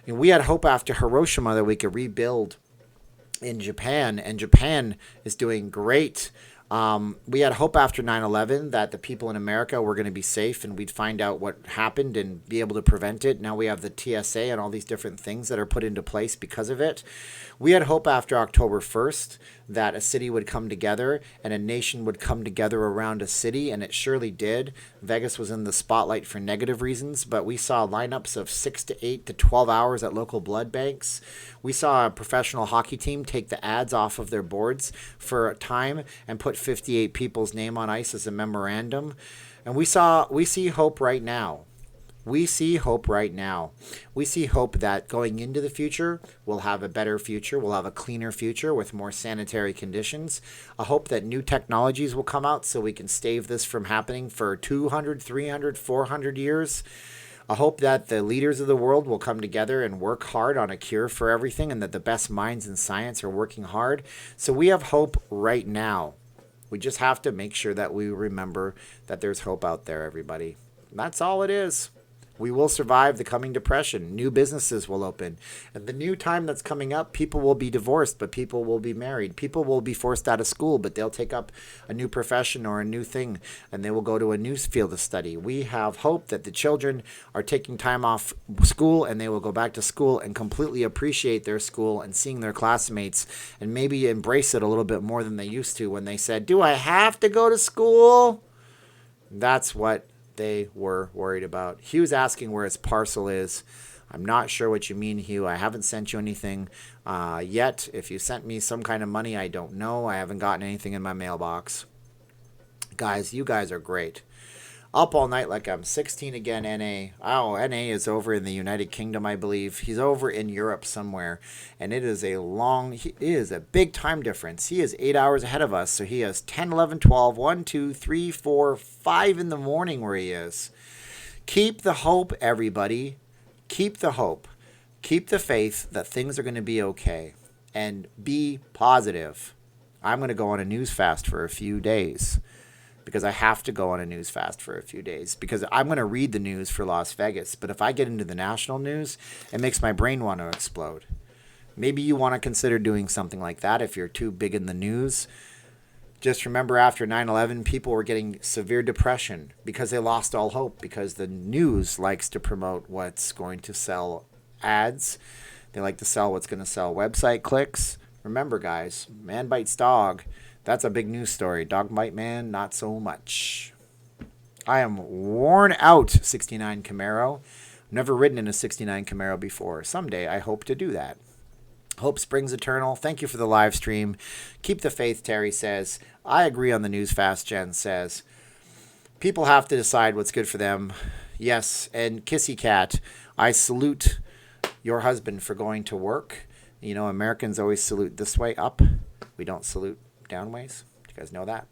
And we had hope after Hiroshima that we could rebuild in Japan, and Japan is doing great. We had hope after 9/11 that the people in America were going to be safe and we'd find out what happened and be able to prevent it. Now we have the TSA and all these different things that are put into place because of it. We had hope after October 1st that a city would come together and a nation would come together around a city, and it surely did. Vegas was in the spotlight for negative reasons, but we saw lineups of 6 to 8 to 12 hours at local blood banks. We saw a professional hockey team take the ads off of their boards for a time and put 58 people's name on ice as a memorandum. And we see hope right now. We see hope right now. We see hope that going into the future, we'll have a better future. We'll have a cleaner future with more sanitary conditions. A hope that new technologies will come out so we can stave this from happening for 200, 300, 400 years. I hope that the leaders of the world will come together and work hard on a cure for everything, and that the best minds in science are working hard. So we have hope right now. We just have to make sure that we remember that there's hope out there, everybody. And that's all it is. We will survive the coming depression. New businesses will open. And the new time that's coming up, people will be divorced, but people will be married. People will be forced out of school, but they'll take up a new profession or a new thing, and they will go to a new field of study. We have hope that the children are taking time off school, and they will go back to school and completely appreciate their school and seeing their classmates and maybe embrace it a little bit more than they used to when they said, "Do I have to go to school?" That's what they were worried about. Hugh's asking where his parcel is. I'm not sure what you mean, Hugh. I haven't sent you anything yet. If you sent me some kind of money, I don't know. I haven't gotten anything in my mailbox. Guys, you guys are great. Up all night like I'm 16 again, NA. Oh, NA is over in the United Kingdom, I believe. He's over in Europe somewhere. And it is a big time difference. He is 8 hours ahead of us. So he has 10, 11, 12, 1, 2, 3, 4, 5 in the morning where he is. Keep the hope, everybody. Keep the hope. Keep the faith that things are going to be okay. And be positive. I'm going to go on a news fast for a few days. Because I have to go on a news fast for a few days. Because I'm going to read the news for Las Vegas. But if I get into the national news, it makes my brain want to explode. Maybe you want to consider doing something like that if you're too big in the news. Just remember, after 9/11, people were getting severe depression because they lost all hope. Because the news likes to promote what's going to sell ads. They like to sell what's going to sell website clicks. Remember, guys, man bites dog. That's a big news story. Dog bite man, not so much. I am worn out, 69 Camaro. Never ridden in a 69 Camaro before. Someday I hope to do that. Hope springs eternal. Thank you for the live stream. Keep the faith, Terry says. I agree on the news fast, Jen says. People have to decide what's good for them. Yes, and Kissy Cat, I salute your husband for going to work. You know, Americans always salute this way up. We don't salute downways. You guys know that?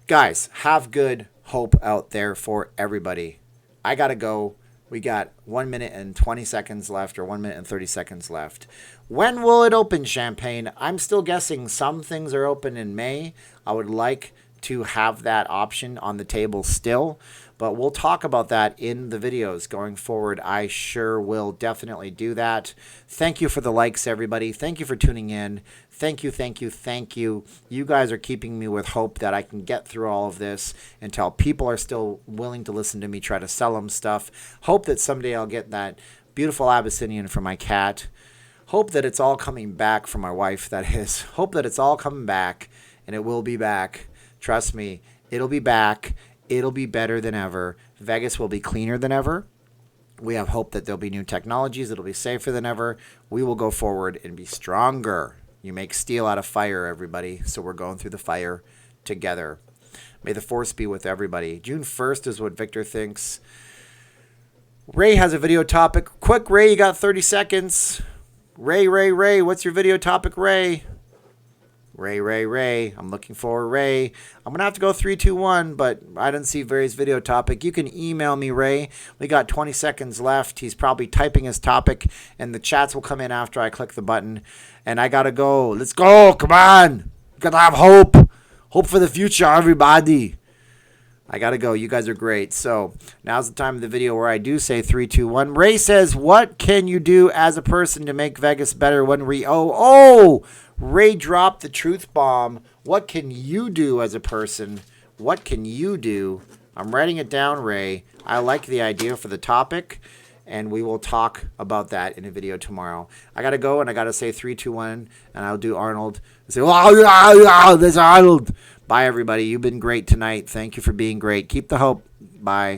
Guys, have good hope out there for everybody. I gotta go. We got 1 minute and 20 seconds left, or 1 minute and 30 seconds left. When will it open, Champagne? I'm still guessing some things are open in May. I would like to have that option on the table still, but we'll talk about that in the videos going forward. I sure will definitely do that. Thank you for the likes, everybody. Thank you for tuning in. Thank you, thank you, thank you. You guys are keeping me with hope that I can get through all of this until people are still willing to listen to me try to sell them stuff. Hope that someday I'll get that beautiful Abyssinian for my cat. Hope that it's all coming back for my wife, that is. Hope that it's all coming back, and it will be back. Trust me, it'll be back. It'll be better than ever. Vegas will be cleaner than ever. We have hope that there'll be new technologies. It'll be safer than ever. We will go forward and be stronger. You make steel out of fire, everybody. So we're going through the fire together. May the force be with everybody. June 1st is what Victor thinks. Ray has a video topic. Quick, Ray, you got 30 seconds. Ray, what's your video topic, Ray? Ray. I'm looking for Ray. I'm going to have to go 3, 2, 1, but I didn't see Ray's video topic. You can email me, Ray. We got 20 seconds left. He's probably typing his topic, and the chats will come in after I click the button. And I got to go. Let's go. Come on. Got to have hope. Hope for the future, everybody. I got to go. You guys are great. So now's the time of the video where I do say 3, 2, 1. Ray says, what can you do as a person to make Vegas better when Ray dropped the truth bomb. What can you do as a person? What can you do? I'm writing it down, Ray. I like the idea for the topic, and we will talk about that in a video tomorrow. I got to go, and I got to say 3, 2, 1, and I'll do Arnold. Say, there's Arnold. Bye, everybody. You've been great tonight. Thank you for being great. Keep the hope. Bye.